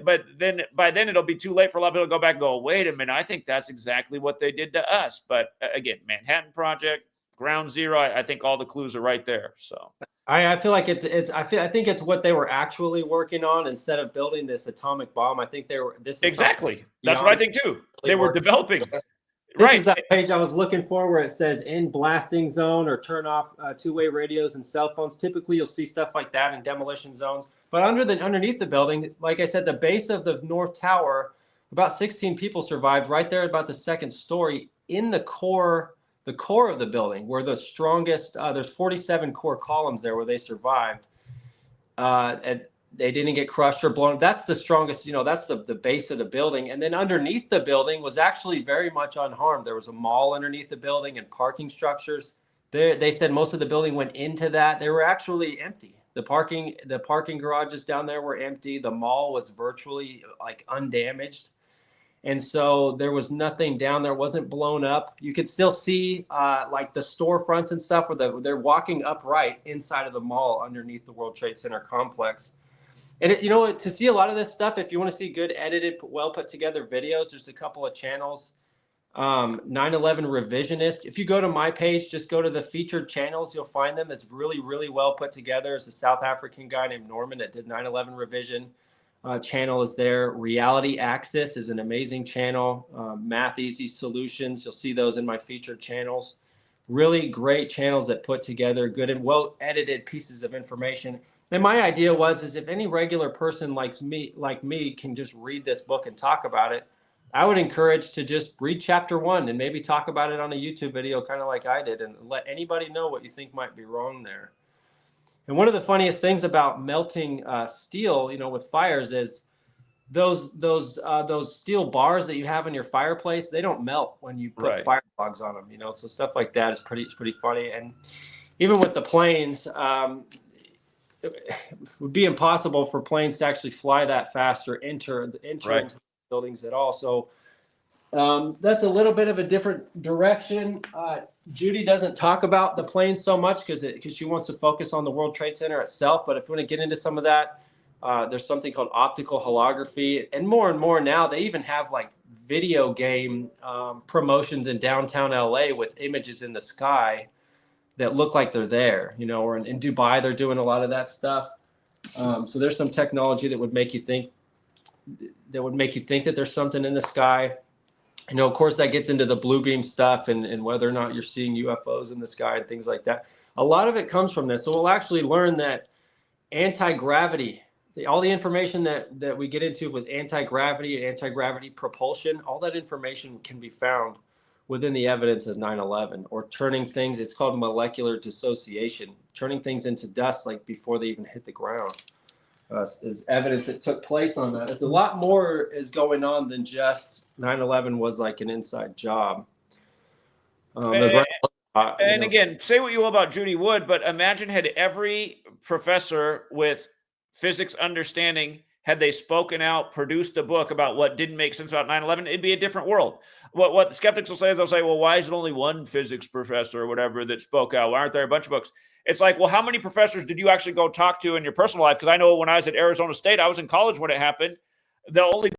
But then by then it'll be too late for a lot of people to go back and go, wait a minute, I think that's exactly what they did to us. But again, Manhattan Project, Ground Zero, I think all the clues are right there. So I feel like I think it's what they were actually working on instead of building this atomic bomb. I think they were exactly. That's what I think too. They were developing. This is that page I was looking for where it says in blasting zone or turn off two-way radios and cell phones. Typically, you'll see stuff like that in demolition zones. But underneath the building, like I said, the base of the North Tower, about 16 people survived right there about the second story in the core of the building where the strongest, there's 47 core columns there where they survived. And They didn't get crushed or blown. That's the strongest, that's the base of the building. And then underneath the building was actually very much unharmed. There was a mall underneath the building and parking structures. They said most of the building went into that. They were actually empty. The parking garages down there were empty. The mall was virtually like undamaged. And so there was nothing down there. It wasn't blown up. You could still see like the storefronts and stuff where they're walking upright inside of the mall underneath the World Trade Center complex. And to see a lot of this stuff, if you want to see good edited, well put together videos, there's a couple of channels. 9/11 Revisionist. If you go to my page, just go to the featured channels, you'll find them. It's really, really well put together. It's a South African guy named Norman that did 9/11 Revision. Channel is there. Reality Axis is an amazing channel. Math Easy Solutions. You'll see those in my featured channels. Really great channels that put together good and well edited pieces of information. And my idea is if any regular person like me can just read this book and talk about it, I would encourage to just read chapter 1 and maybe talk about it on a YouTube video, kind of like I did, and let anybody know what you think might be wrong there. And one of the funniest things about melting steel, with fires is those steel bars that you have in your fireplace, they don't melt when you put fire logs on them, so stuff like that is pretty funny. And even with the planes, it would be impossible for planes to actually fly that fast or enter into buildings at all. So that's a little bit of a different direction. Judy doesn't talk about the planes so much because she wants to focus on the World Trade Center itself. But if you want to get into some of that, there's something called optical holography, and more now they even have like video game promotions in downtown LA with images in the sky that look like they're there, or in Dubai, they're doing a lot of that stuff. So there's some technology that would make you think that there's something in the sky. Of course, that gets into the blue beam stuff and whether or not you're seeing UFOs in the sky and things like that. A lot of it comes from this. So we'll actually learn that anti-gravity, all the information that we get into with anti-gravity and anti-gravity propulsion, all that information can be found within the evidence of 9/11, or turning things, it's called molecular dissociation, turning things into dust like before they even hit the ground. Is evidence that took place on that. It's a lot more is going on than just 9/11 was like an inside job. And again, say what you will about Judy Wood, but imagine had every professor with physics understanding, had they spoken out, produced a book about what didn't make sense about 9/11, it'd be a different world. What the skeptics will say is they'll say, well, why is it only one physics professor or whatever that spoke out? Why aren't there a bunch of books? It's like, well, how many professors did you actually go talk to in your personal life? Because I know when I was at Arizona State, I was in college when it happened. The only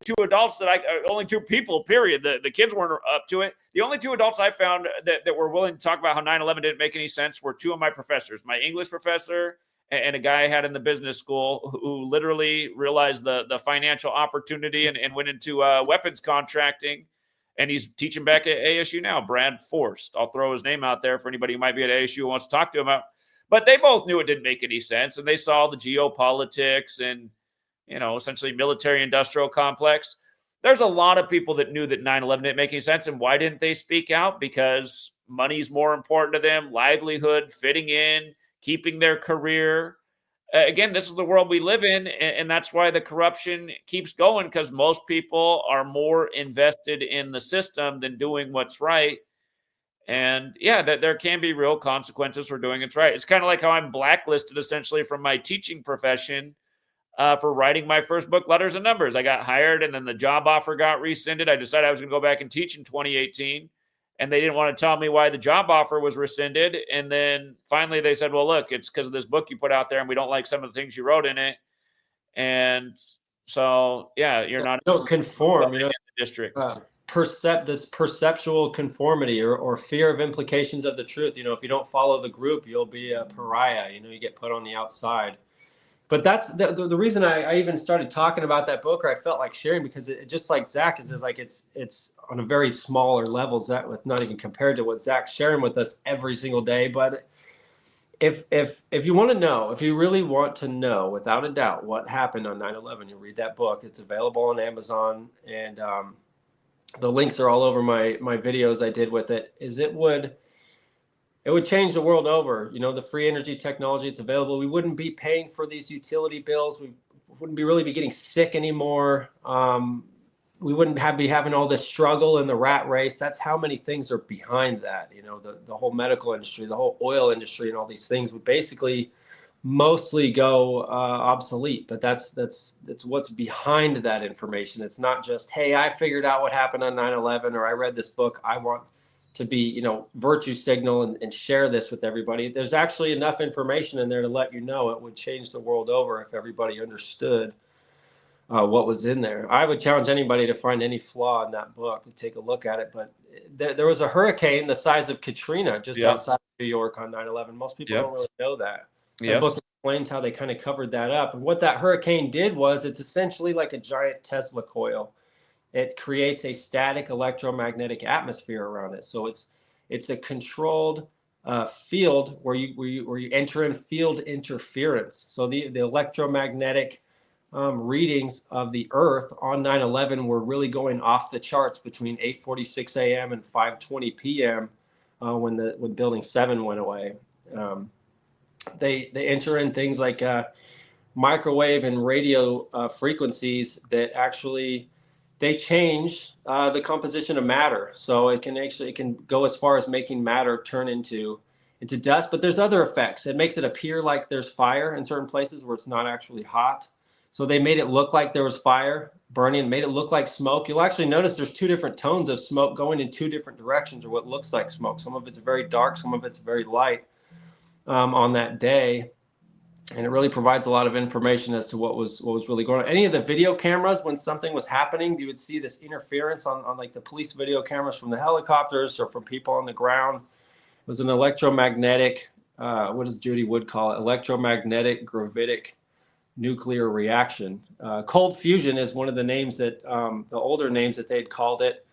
only two people, period. The kids weren't up to it. The only two adults I found that were willing to talk about how 9/11 didn't make any sense were two of my professors, my English professor and a guy I had in the business school who literally realized the financial opportunity and went into weapons contracting. And he's teaching back at ASU now, Brad Forst. I'll throw his name out there for anybody who might be at ASU who wants to talk to him about. But they both knew it didn't make any sense. And they saw the geopolitics and, essentially military-industrial complex. There's a lot of people that knew that 9/11 didn't make any sense. And why didn't they speak out? Because money's more important to them, livelihood, fitting in, keeping their career. Again, this is the world we live in, and that's why the corruption keeps going, because most people are more invested in the system than doing what's right. And yeah, that there can be real consequences for doing what's right. It's kind of like how I'm blacklisted essentially from my teaching profession for writing my first book, Letters and Numbers. I got hired, and then the job offer got rescinded. I decided I was going to go back and teach in 2018. And they didn't want to tell me why the job offer was rescinded. And then finally they said, well, look, it's because of this book you put out there and we don't like some of the things you wrote in it. And so, yeah, you're not. Don't conform, in the district. This perceptual conformity or fear of implications of the truth. If you don't follow the group, you'll be a pariah. You get put on the outside. But that's the reason I even started talking about that book, or I felt like sharing, because it just like Zach is like it's on a very smaller level, Zach, with not even compared to what Zach's sharing with us every single day. But if you want to know, if you really want to know without a doubt what happened on 9/11, you read that book. It's available on Amazon, and the links are all over my videos I did with it. It would change the world over. The free energy technology, it's available. We wouldn't be paying for these utility bills. wouldn't really be getting sick anymore. We wouldn't be having all this struggle in the rat race. That's how many things are behind that. You know, the whole medical industry, the whole oil industry, and all these things would basically mostly go obsolete. But that's what's behind that information. It's not just, hey, I figured out what happened on 9/11, or I read this book, I want to be, you know, virtue signal and share this with everybody. There's actually enough information in there to let you know it would change the world over if everybody understood what was in there. I would challenge anybody to find any flaw in that book and take a look at it. But there was a hurricane the size of Katrina just outside of New York on 9/11. Most people don't really know that. The book explains how they kind of covered that up. And what that hurricane did was, it's essentially like a giant Tesla coil. It creates a static electromagnetic atmosphere around it. So it's a controlled field where you enter in field interference. So the electromagnetic readings of the Earth on 9/11 were really going off the charts between 8:46 a.m. and 5:20 p.m. When Building 7 went away. They enter in things like microwave and radio frequencies that actually they change the composition of matter. So it can go as far as making matter turn into dust. But there's other effects. It makes it appear like there's fire in certain places where it's not actually hot. So they made it look like there was fire burning, made it look like smoke. You'll actually notice there's two different tones of smoke going in two different directions, or what looks like smoke. Some of it's very dark, some of it's very light on that day. And it really provides a lot of information as to what was really going on. Any of the video cameras, when something was happening, you would see this interference on like the police video cameras from the helicopters or from people on the ground. It was an electromagnetic, what does Judy Wood call it? Electromagnetic gravitic nuclear reaction. Cold fusion is one of the names that, the older names that they'd called it,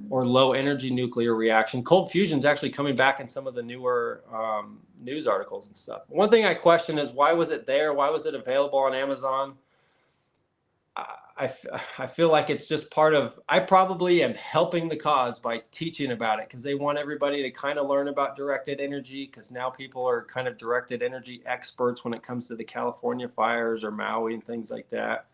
or low energy nuclear reaction. Cold fusion is actually coming back in some of the newer news articles and stuff. One thing I question is, why was it there? Why was it available on Amazon? I feel like it's just part of, I probably am helping the cause by teaching about it, because they want everybody to kind of learn about directed energy, because now people are kind of directed energy experts when it comes to the California fires or Maui and things like that.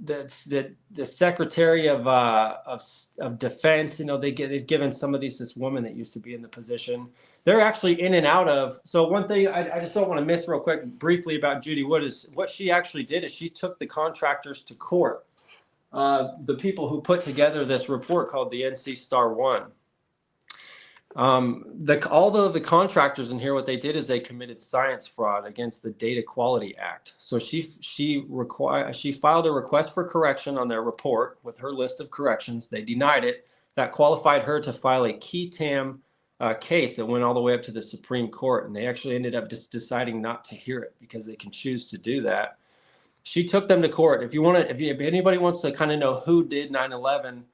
The Secretary of Defense, you know, they've given some of this woman that used to be in the position. They're actually in and out of. So one thing I just don't want to miss real quick, briefly, about Judy Wood is what she actually did is she took the contractors to court. The people who put together this report called the NC Star 1. All of the contractors in here, what they did is they committed science fraud against the Data Quality Act. So she filed a request for correction on their report with her list of corrections. They denied it. That qualified her to file a key tam case that went all the way up to the Supreme Court, and they actually ended up just deciding not to hear it because they can choose to do that. She took them to court. If anybody wants to kind of know who did 9/11,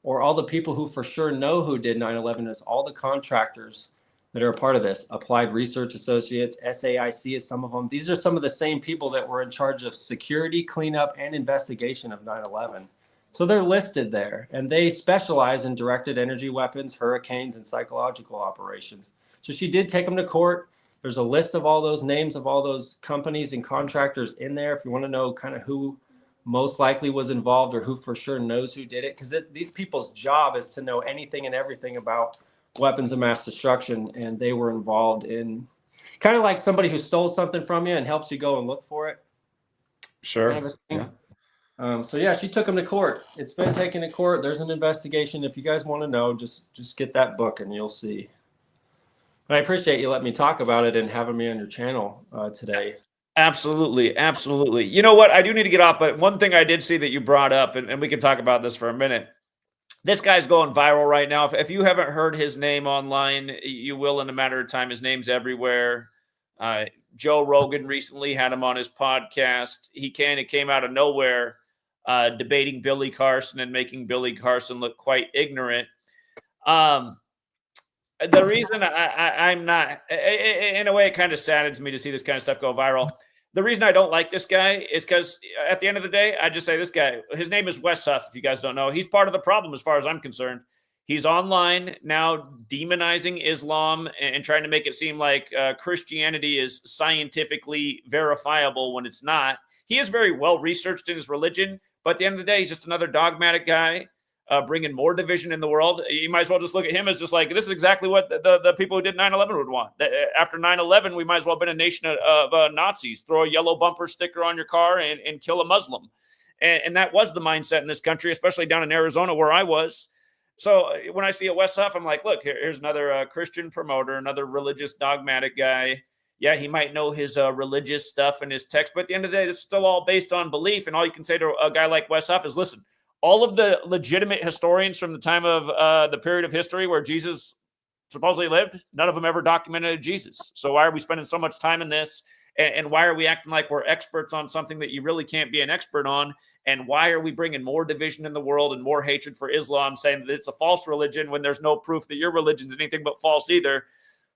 or all the people who for sure know who did 9/11, is all the contractors that are a part of this. Applied Research Associates, SAIC is some of them. These are some of the same people that were in charge of security, cleanup, and investigation of 9/11. So they're listed there, and they specialize in directed energy weapons, hurricanes, and psychological operations. So she did take them to court. There's a list of all those names of all those companies and contractors in there if you want to know kind of who most likely was involved or who for sure knows who did it. Because these people's job is to know anything and everything about weapons of mass destruction, and they were involved in kind of like somebody who stole something from you and helps you go and look for it. Sure. Kind of yeah. So yeah, she took them to court. It's been taken to court. There's an investigation. If you guys want to know, just get that book and you'll see. But I appreciate you letting me talk about it and having me on your channel today. Absolutely. Absolutely. You know what? I do need to get off, but one thing I did see that you brought up, and we can talk about this for a minute. This guy's going viral right now. If you haven't heard his name online, you will in a matter of time. His name's everywhere. Joe Rogan recently had him on his podcast. He came out of nowhere debating Billy Carson and making Billy Carson look quite ignorant. The reason I'm not, in a way, it kind of saddens me to see this kind of stuff go viral. The reason I don't like this guy is because at the end of the day, I just say this guy, his name is Wes Huff, if you guys don't know. He's part of the problem as far as I'm concerned. He's online now demonizing Islam and trying to make it seem like Christianity is scientifically verifiable when it's not. He is very well researched in his religion, but at the end of the day, he's just another dogmatic guy bringing more division in the world. You might as well just look at him as just like, this is exactly what the people who did 9/11 would want. After 9/11, we might as well have been a nation of Nazis. Throw a yellow bumper sticker on your car and kill a Muslim. And that was the mindset in this country, especially down in Arizona where I was. So when I see a Wes Huff, I'm like, look, here's another Christian promoter, another religious dogmatic guy. Yeah, he might know his religious stuff and his text, but at the end of the day, this is still all based on belief. And all you can say to a guy like Wes Huff is, listen, all of the legitimate historians from the time of the period of history where Jesus supposedly lived, none of them ever documented Jesus. So why are we spending so much time in this? And why are we acting like we're experts on something that you really can't be an expert on? And why are we bringing more division in the world and more hatred for Islam, saying that it's a false religion when there's no proof that your religion's anything but false either?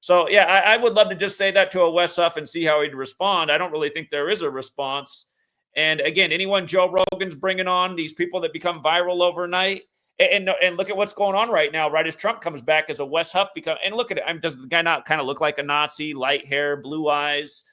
So, yeah, I would love to just say that to a Wes Huff and see how he'd respond. I don't really think there is a response. And again, anyone Joe Rogan's bringing on, these people that become viral overnight, and look at what's going on right now, right? As Trump comes back, as a Wes Huff and look at it. Does the guy not kind of look like a Nazi? Light hair, blue eyes.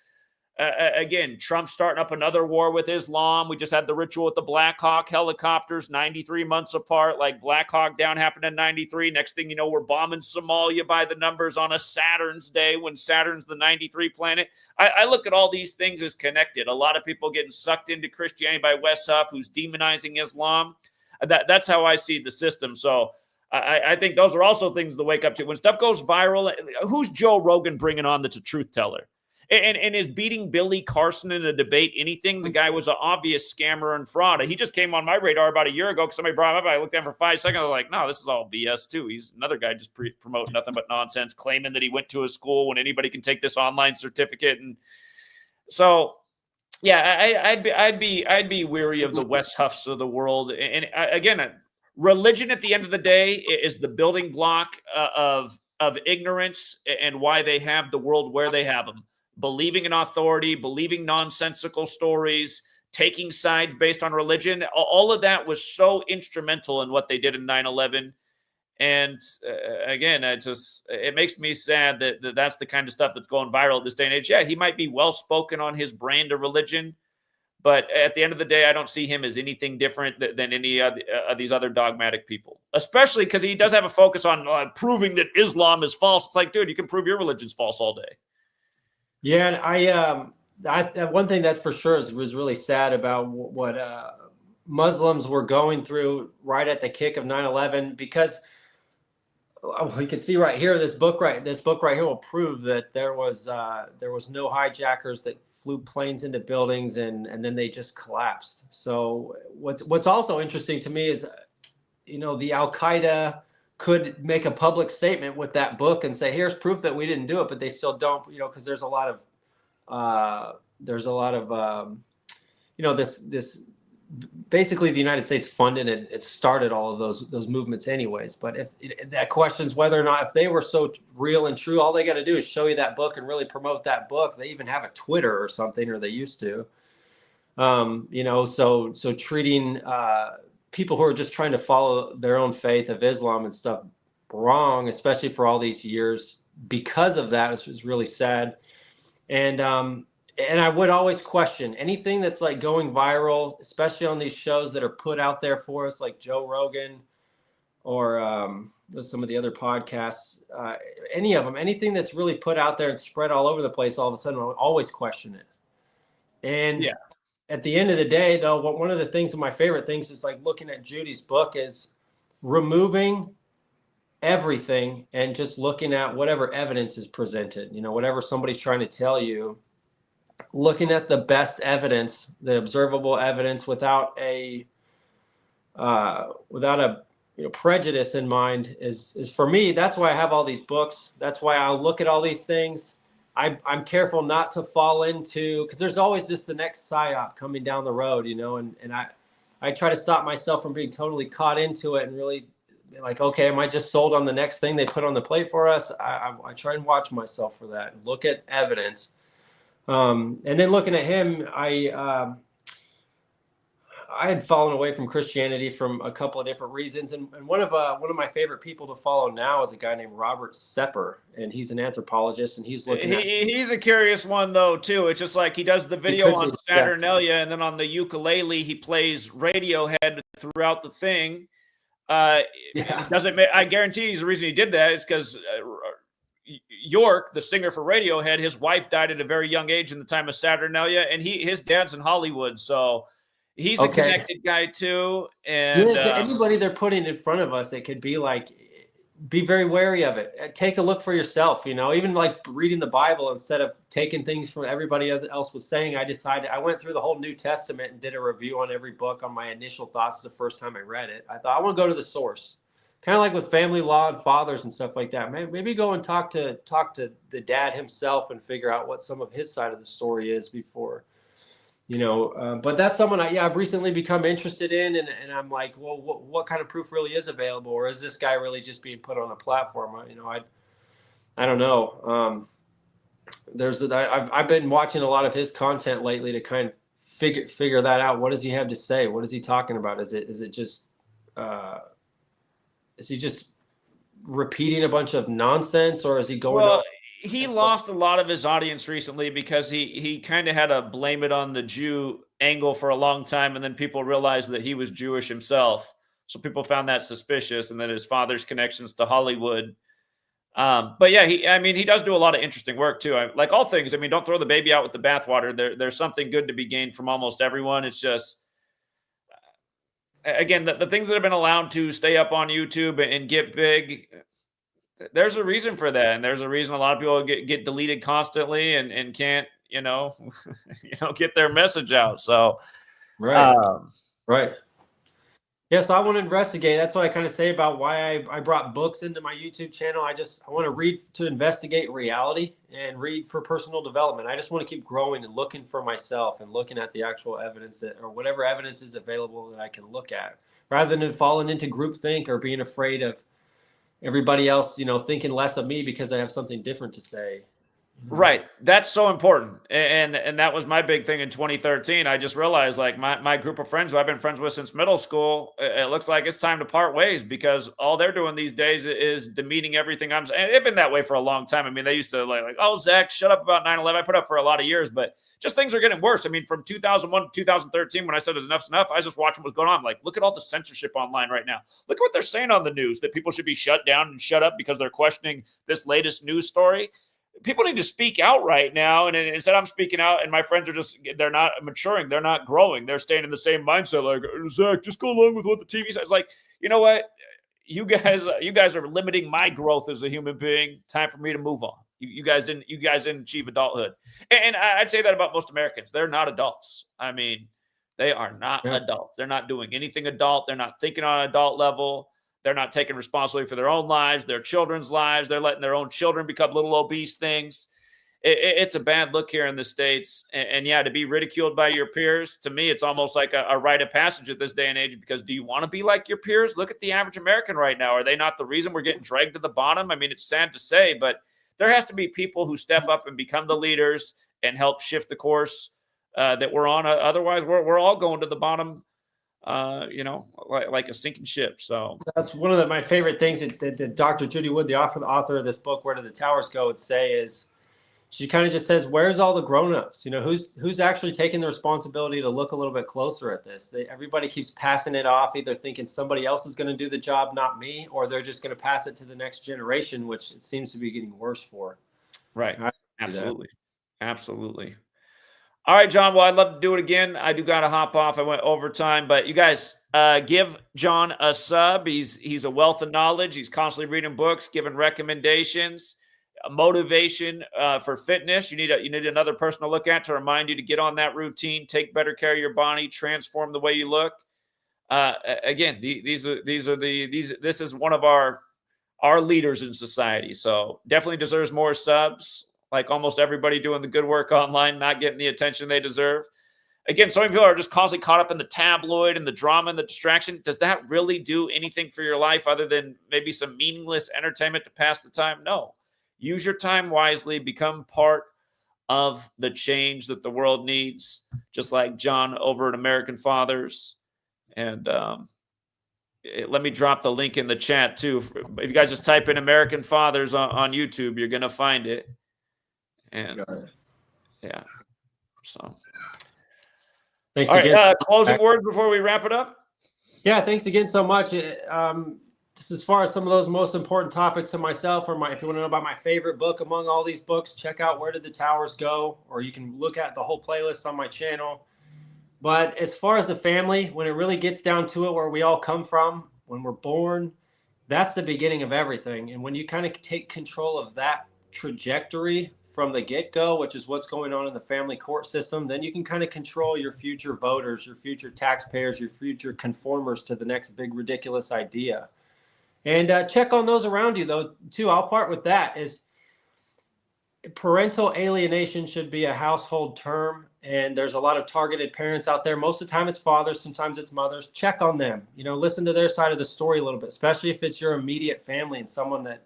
Again, Trump's starting up another war with Islam. We just had the ritual with the Black Hawk helicopters, 93 months apart. Like Black Hawk down happened in 93. Next thing you know, we're bombing Somalia by the numbers on a Saturn's day when Saturn's the 93 planet. I look at all these things as connected. A lot of people getting sucked into Christianity by Wes Huff, who's demonizing Islam. That's how I see the system. So I think those are also things to wake up to. When stuff goes viral, who's Joe Rogan bringing on that's a truth teller? And is beating Billy Carson in a debate anything? The guy was an obvious scammer and fraud. He just came on my radar about a year ago because somebody brought him up. I looked at him for 5 seconds. I was like, no, this is all BS too. He's another guy just promoting nothing but nonsense, claiming that he went to a school when anybody can take this online certificate. And so, yeah, I'd be weary of the Wes Huffs of the world. And again, religion at the end of the day is the building block of ignorance and why they have the world where they have them. Believing in authority, believing nonsensical stories, taking sides based on religion. All of that was so instrumental in what they did in 9/11. And again, it makes me sad that that's the kind of stuff that's going viral at this day and age. Yeah, he might be well-spoken on his brand of religion, but at the end of the day, I don't see him as anything different than any of these other dogmatic people, especially because he does have a focus on proving that Islam is false. It's like, dude, you can prove your religion's false all day. Yeah, and I one thing that's for sure was really sad about what Muslims were going through right at the kick of 9/11, because we can see right here, this book right here will prove that there was no hijackers that flew planes into buildings and then they just collapsed. So what's also interesting to me is, the Al-Qaeda could make a public statement with that book and say, here's proof that we didn't do it, but they still don't, because there's a lot of this basically the United States funded and it started all of those movements anyways. But if that questions whether or not, if they were so real and true, all they got to do is show you that book and really promote that book. They even have a Twitter or something, or they used to, so treating, people who are just trying to follow their own faith of Islam and stuff wrong, especially for all these years, because of that is really sad. And I would always question anything that's like going viral, especially on these shows that are put out there for us, like Joe Rogan or some of the other podcasts, any of them, anything that's really put out there and spread all over the place, all of a sudden I'll always question it. And yeah. At the end of the day, though, one of the things, of my favorite things is like looking at Judy's book is removing everything and just looking at whatever evidence is presented, whatever somebody's trying to tell you, looking at the best evidence, the observable evidence without a prejudice in mind is for me. That's why I have all these books. That's why I look at all these things. I'm careful not to fall into, because there's always just the next psyop coming down the road, and I try to stop myself from being totally caught into it and really be like, okay, am I just sold on the next thing they put on the plate for us? I try and watch myself for that and look at evidence. And then looking at him, I had fallen away from Christianity from a couple of different reasons, and one of my favorite people to follow now is a guy named Robert Sepper, and he's an anthropologist, and he's looking at. He's a curious one though too. It's just like he does the video on Saturnalia, and then on the ukulele he plays Radiohead throughout the thing. Doesn't I guarantee the reason he did that is because York, the singer for Radiohead, his wife died at a very young age in the time of Saturnalia, and his dad's in Hollywood, so he's a connected guy too. And anybody they're putting in front of us, it could be like, be very wary of it. Take a look for yourself, even like reading the Bible instead of taking things from everybody else was saying. I went through the whole New Testament and did a review on every book on my initial thoughts the first time I read it. I thought I want to go to the source, kind of like with family law and fathers and stuff like that. Maybe go and talk to the dad himself and figure out what some of his side of the story is before. But that's someone I've recently become interested in, and I'm like, well, what kind of proof really is available, or is this guy really just being put on a platform? I don't know. I've been watching a lot of his content lately to kind of figure that out. What does he have to say? What is he talking about? Is he just repeating a bunch of nonsense, or is he going? Well, he lost a lot of his audience recently because he kind of had a blame it on the Jew angle for a long time, and then people realized that he was Jewish himself, so people found that suspicious, and then his father's connections to Hollywood. But yeah, he does do a lot of interesting work too. Like all things, don't throw the baby out with the bathwater. There's something good to be gained from almost everyone. It's just, again, the things that have been allowed to stay up on YouTube and get big, there's a reason for that, and there's a reason a lot of people get deleted constantly and can't get their message out. So right. Yeah, so I want to investigate. That's what I kind of say about why I brought books into my YouTube channel. I want to read to investigate reality and read for personal development. I just want to keep growing and looking for myself and looking at the actual evidence or whatever evidence is available that I can look at, rather than falling into groupthink or being afraid of everybody else, thinking less of me because I have something different to say. Right. That's so important. And that was my big thing in 2013. I just realized, like, my group of friends who I've been friends with since middle school, it looks like it's time to part ways, because all they're doing these days is demeaning everything I'm saying. It's been that way for a long time. They used to like, oh, Zach, shut up about 9/11. I put up for a lot of years, but just things are getting worse. From 2001 to 2013, when I said enough's enough, I was just watching what's going on. Like, look at all the censorship online right now. Look at what they're saying on the news, that people should be shut down and shut up because they're questioning this latest news story. People need to speak out right now. And instead I'm speaking out, and my friends they're not maturing. They're not growing. They're staying in the same mindset. Like, Zach, just go along with what the TV says. It's like, you know what? You guys are limiting my growth as a human being. Time for me to move on. You guys didn't achieve adulthood. And I'd say that about most Americans. They're not adults. They are not adults. They're not doing anything adult. They're not thinking on an adult level. They're not taking responsibility for their own lives, their children's lives. They're letting their own children become little obese things. It's a bad look here in the States. And yeah, to be ridiculed by your peers, to me, it's almost like a rite of passage at this day and age, because do you want to be like your peers? Look at the average American right now. Are they not the reason we're getting dragged to the bottom? It's sad to say, but there has to be people who step up and become the leaders and help shift the course that we're on. Otherwise, we're all going to the bottom. Like a sinking ship. So that's one of my favorite things that Dr. Judy Wood, the author of this book, Where Do the Towers Go, would say is, she kind of just says, where's all the grown-ups? Who's actually taking the responsibility to look a little bit closer at this? Everybody keeps passing it off, either thinking somebody else is going to do the job, not me, or they're just going to pass it to the next generation, which it seems to be getting worse for. Right. Absolutely. All right, John. Well, I'd love to do it again. I do got to hop off. I went overtime, but you guys give John a sub. He's a wealth of knowledge. He's constantly reading books, giving recommendations, motivation for fitness. You need another person to look at to remind you to get on that routine, take better care of your body, transform the way you look. Again, this is one of our leaders in society. So definitely deserves more subs. Like almost everybody doing the good work online, not getting the attention they deserve. Again, so many people are just constantly caught up in the tabloid and the drama and the distraction. Does that really do anything for your life other than maybe some meaningless entertainment to pass the time? No. Use your time wisely. Become part of the change that the world needs, just like John over at American Fathers. And let me drop the link in the chat too. If you guys just type in American Fathers on YouTube, you're going to find it. And yeah, so. Thanks All again. right, closing words before we wrap it up. Yeah, thanks again so much. Just as far as some of those most important topics of myself, or if you want to know about my favorite book among all these books, check out Where Did the Towers Go? Or you can look at the whole playlist on my channel. But as far as the family, when it really gets down to it, where we all come from, when we're born, that's the beginning of everything. And when you kind of take control of that trajectory from the get-go, which is what's going on in the family court system, then you can kind of control your future voters, your future taxpayers, your future conformers to the next big ridiculous idea. And check on those around you, though, too. I'll part with that. Is parental alienation should be a household term, and there's a lot of targeted parents out there. Most of the time it's fathers, sometimes it's mothers. Check on them. You know, listen to their side of the story a little bit, especially if it's your immediate family and someone that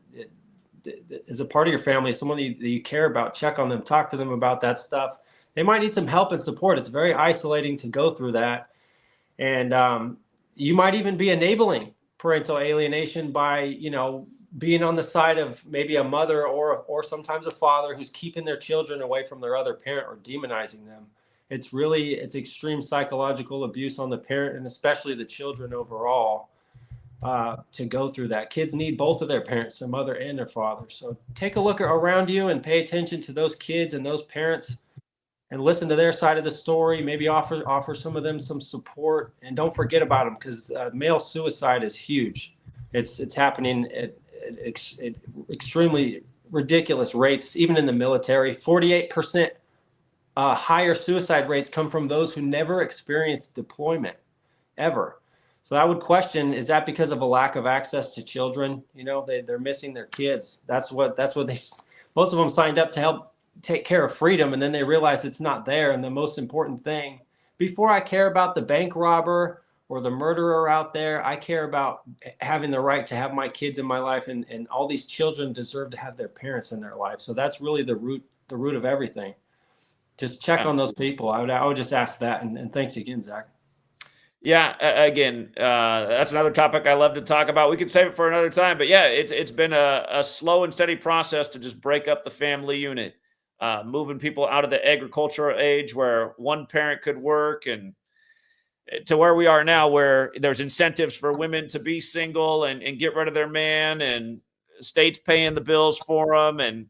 is a part of your family, someone that you care about. Check on them, talk to them about that stuff. They might need some help and support. It's very isolating to go through that. And you might even be enabling parental alienation by, you know, being on the side of maybe a mother or sometimes a father who's keeping their children away from their other parent or demonizing them. It's extreme psychological abuse on the parent and especially the children overall. To go through that. Kids need both of their parents, their mother and their father. So take a look around you and pay attention to those kids and those parents and listen to their side of the story. Maybe offer some of them some support, and don't forget about them, because male suicide is huge. It's happening at extremely ridiculous rates, even in the military. 48% higher suicide rates come from those who never experienced deployment ever. So I would question, is that because of a lack of access to children? You know, they're missing their kids. That's what most of them signed up to help take care of freedom, and then they realize it's not there. And the most important thing, before I care about the bank robber or the murderer out there, I care about having the right to have my kids in my life, and all these children deserve to have their parents in their life. So that's really the root of everything. Just check on those people. I would just ask that, and thanks again, Zach. Yeah, again, that's another topic I love to talk about. We could save it for another time, but yeah, it's been a slow and steady process to just break up the family unit, moving people out of the agricultural age where one parent could work, and to where we are now, where there's incentives for women to be single and get rid of their man, and states paying the bills for them. And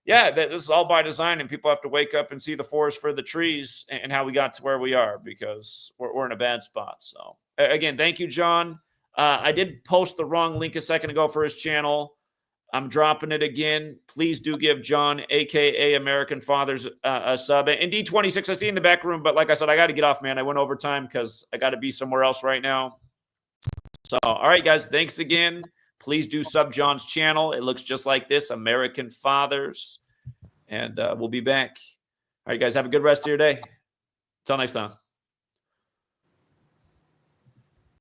yeah, this is all by design, and people have to wake up and see the forest for the trees and how we got to where we are, because we're in a bad spot. So again, thank you, John. I did post the wrong link a second ago for his channel. I'm dropping it again. Please do give John, aka American Fathers, a sub. And D26, I see in the back room, but like I said, I got to get off, man. I went over time because I got to be somewhere else right now. So, all right, guys, thanks again. Please do sub John's channel. It looks just like this, American Fathers. And we'll be back. All right, guys, have a good rest of your day. Until next time.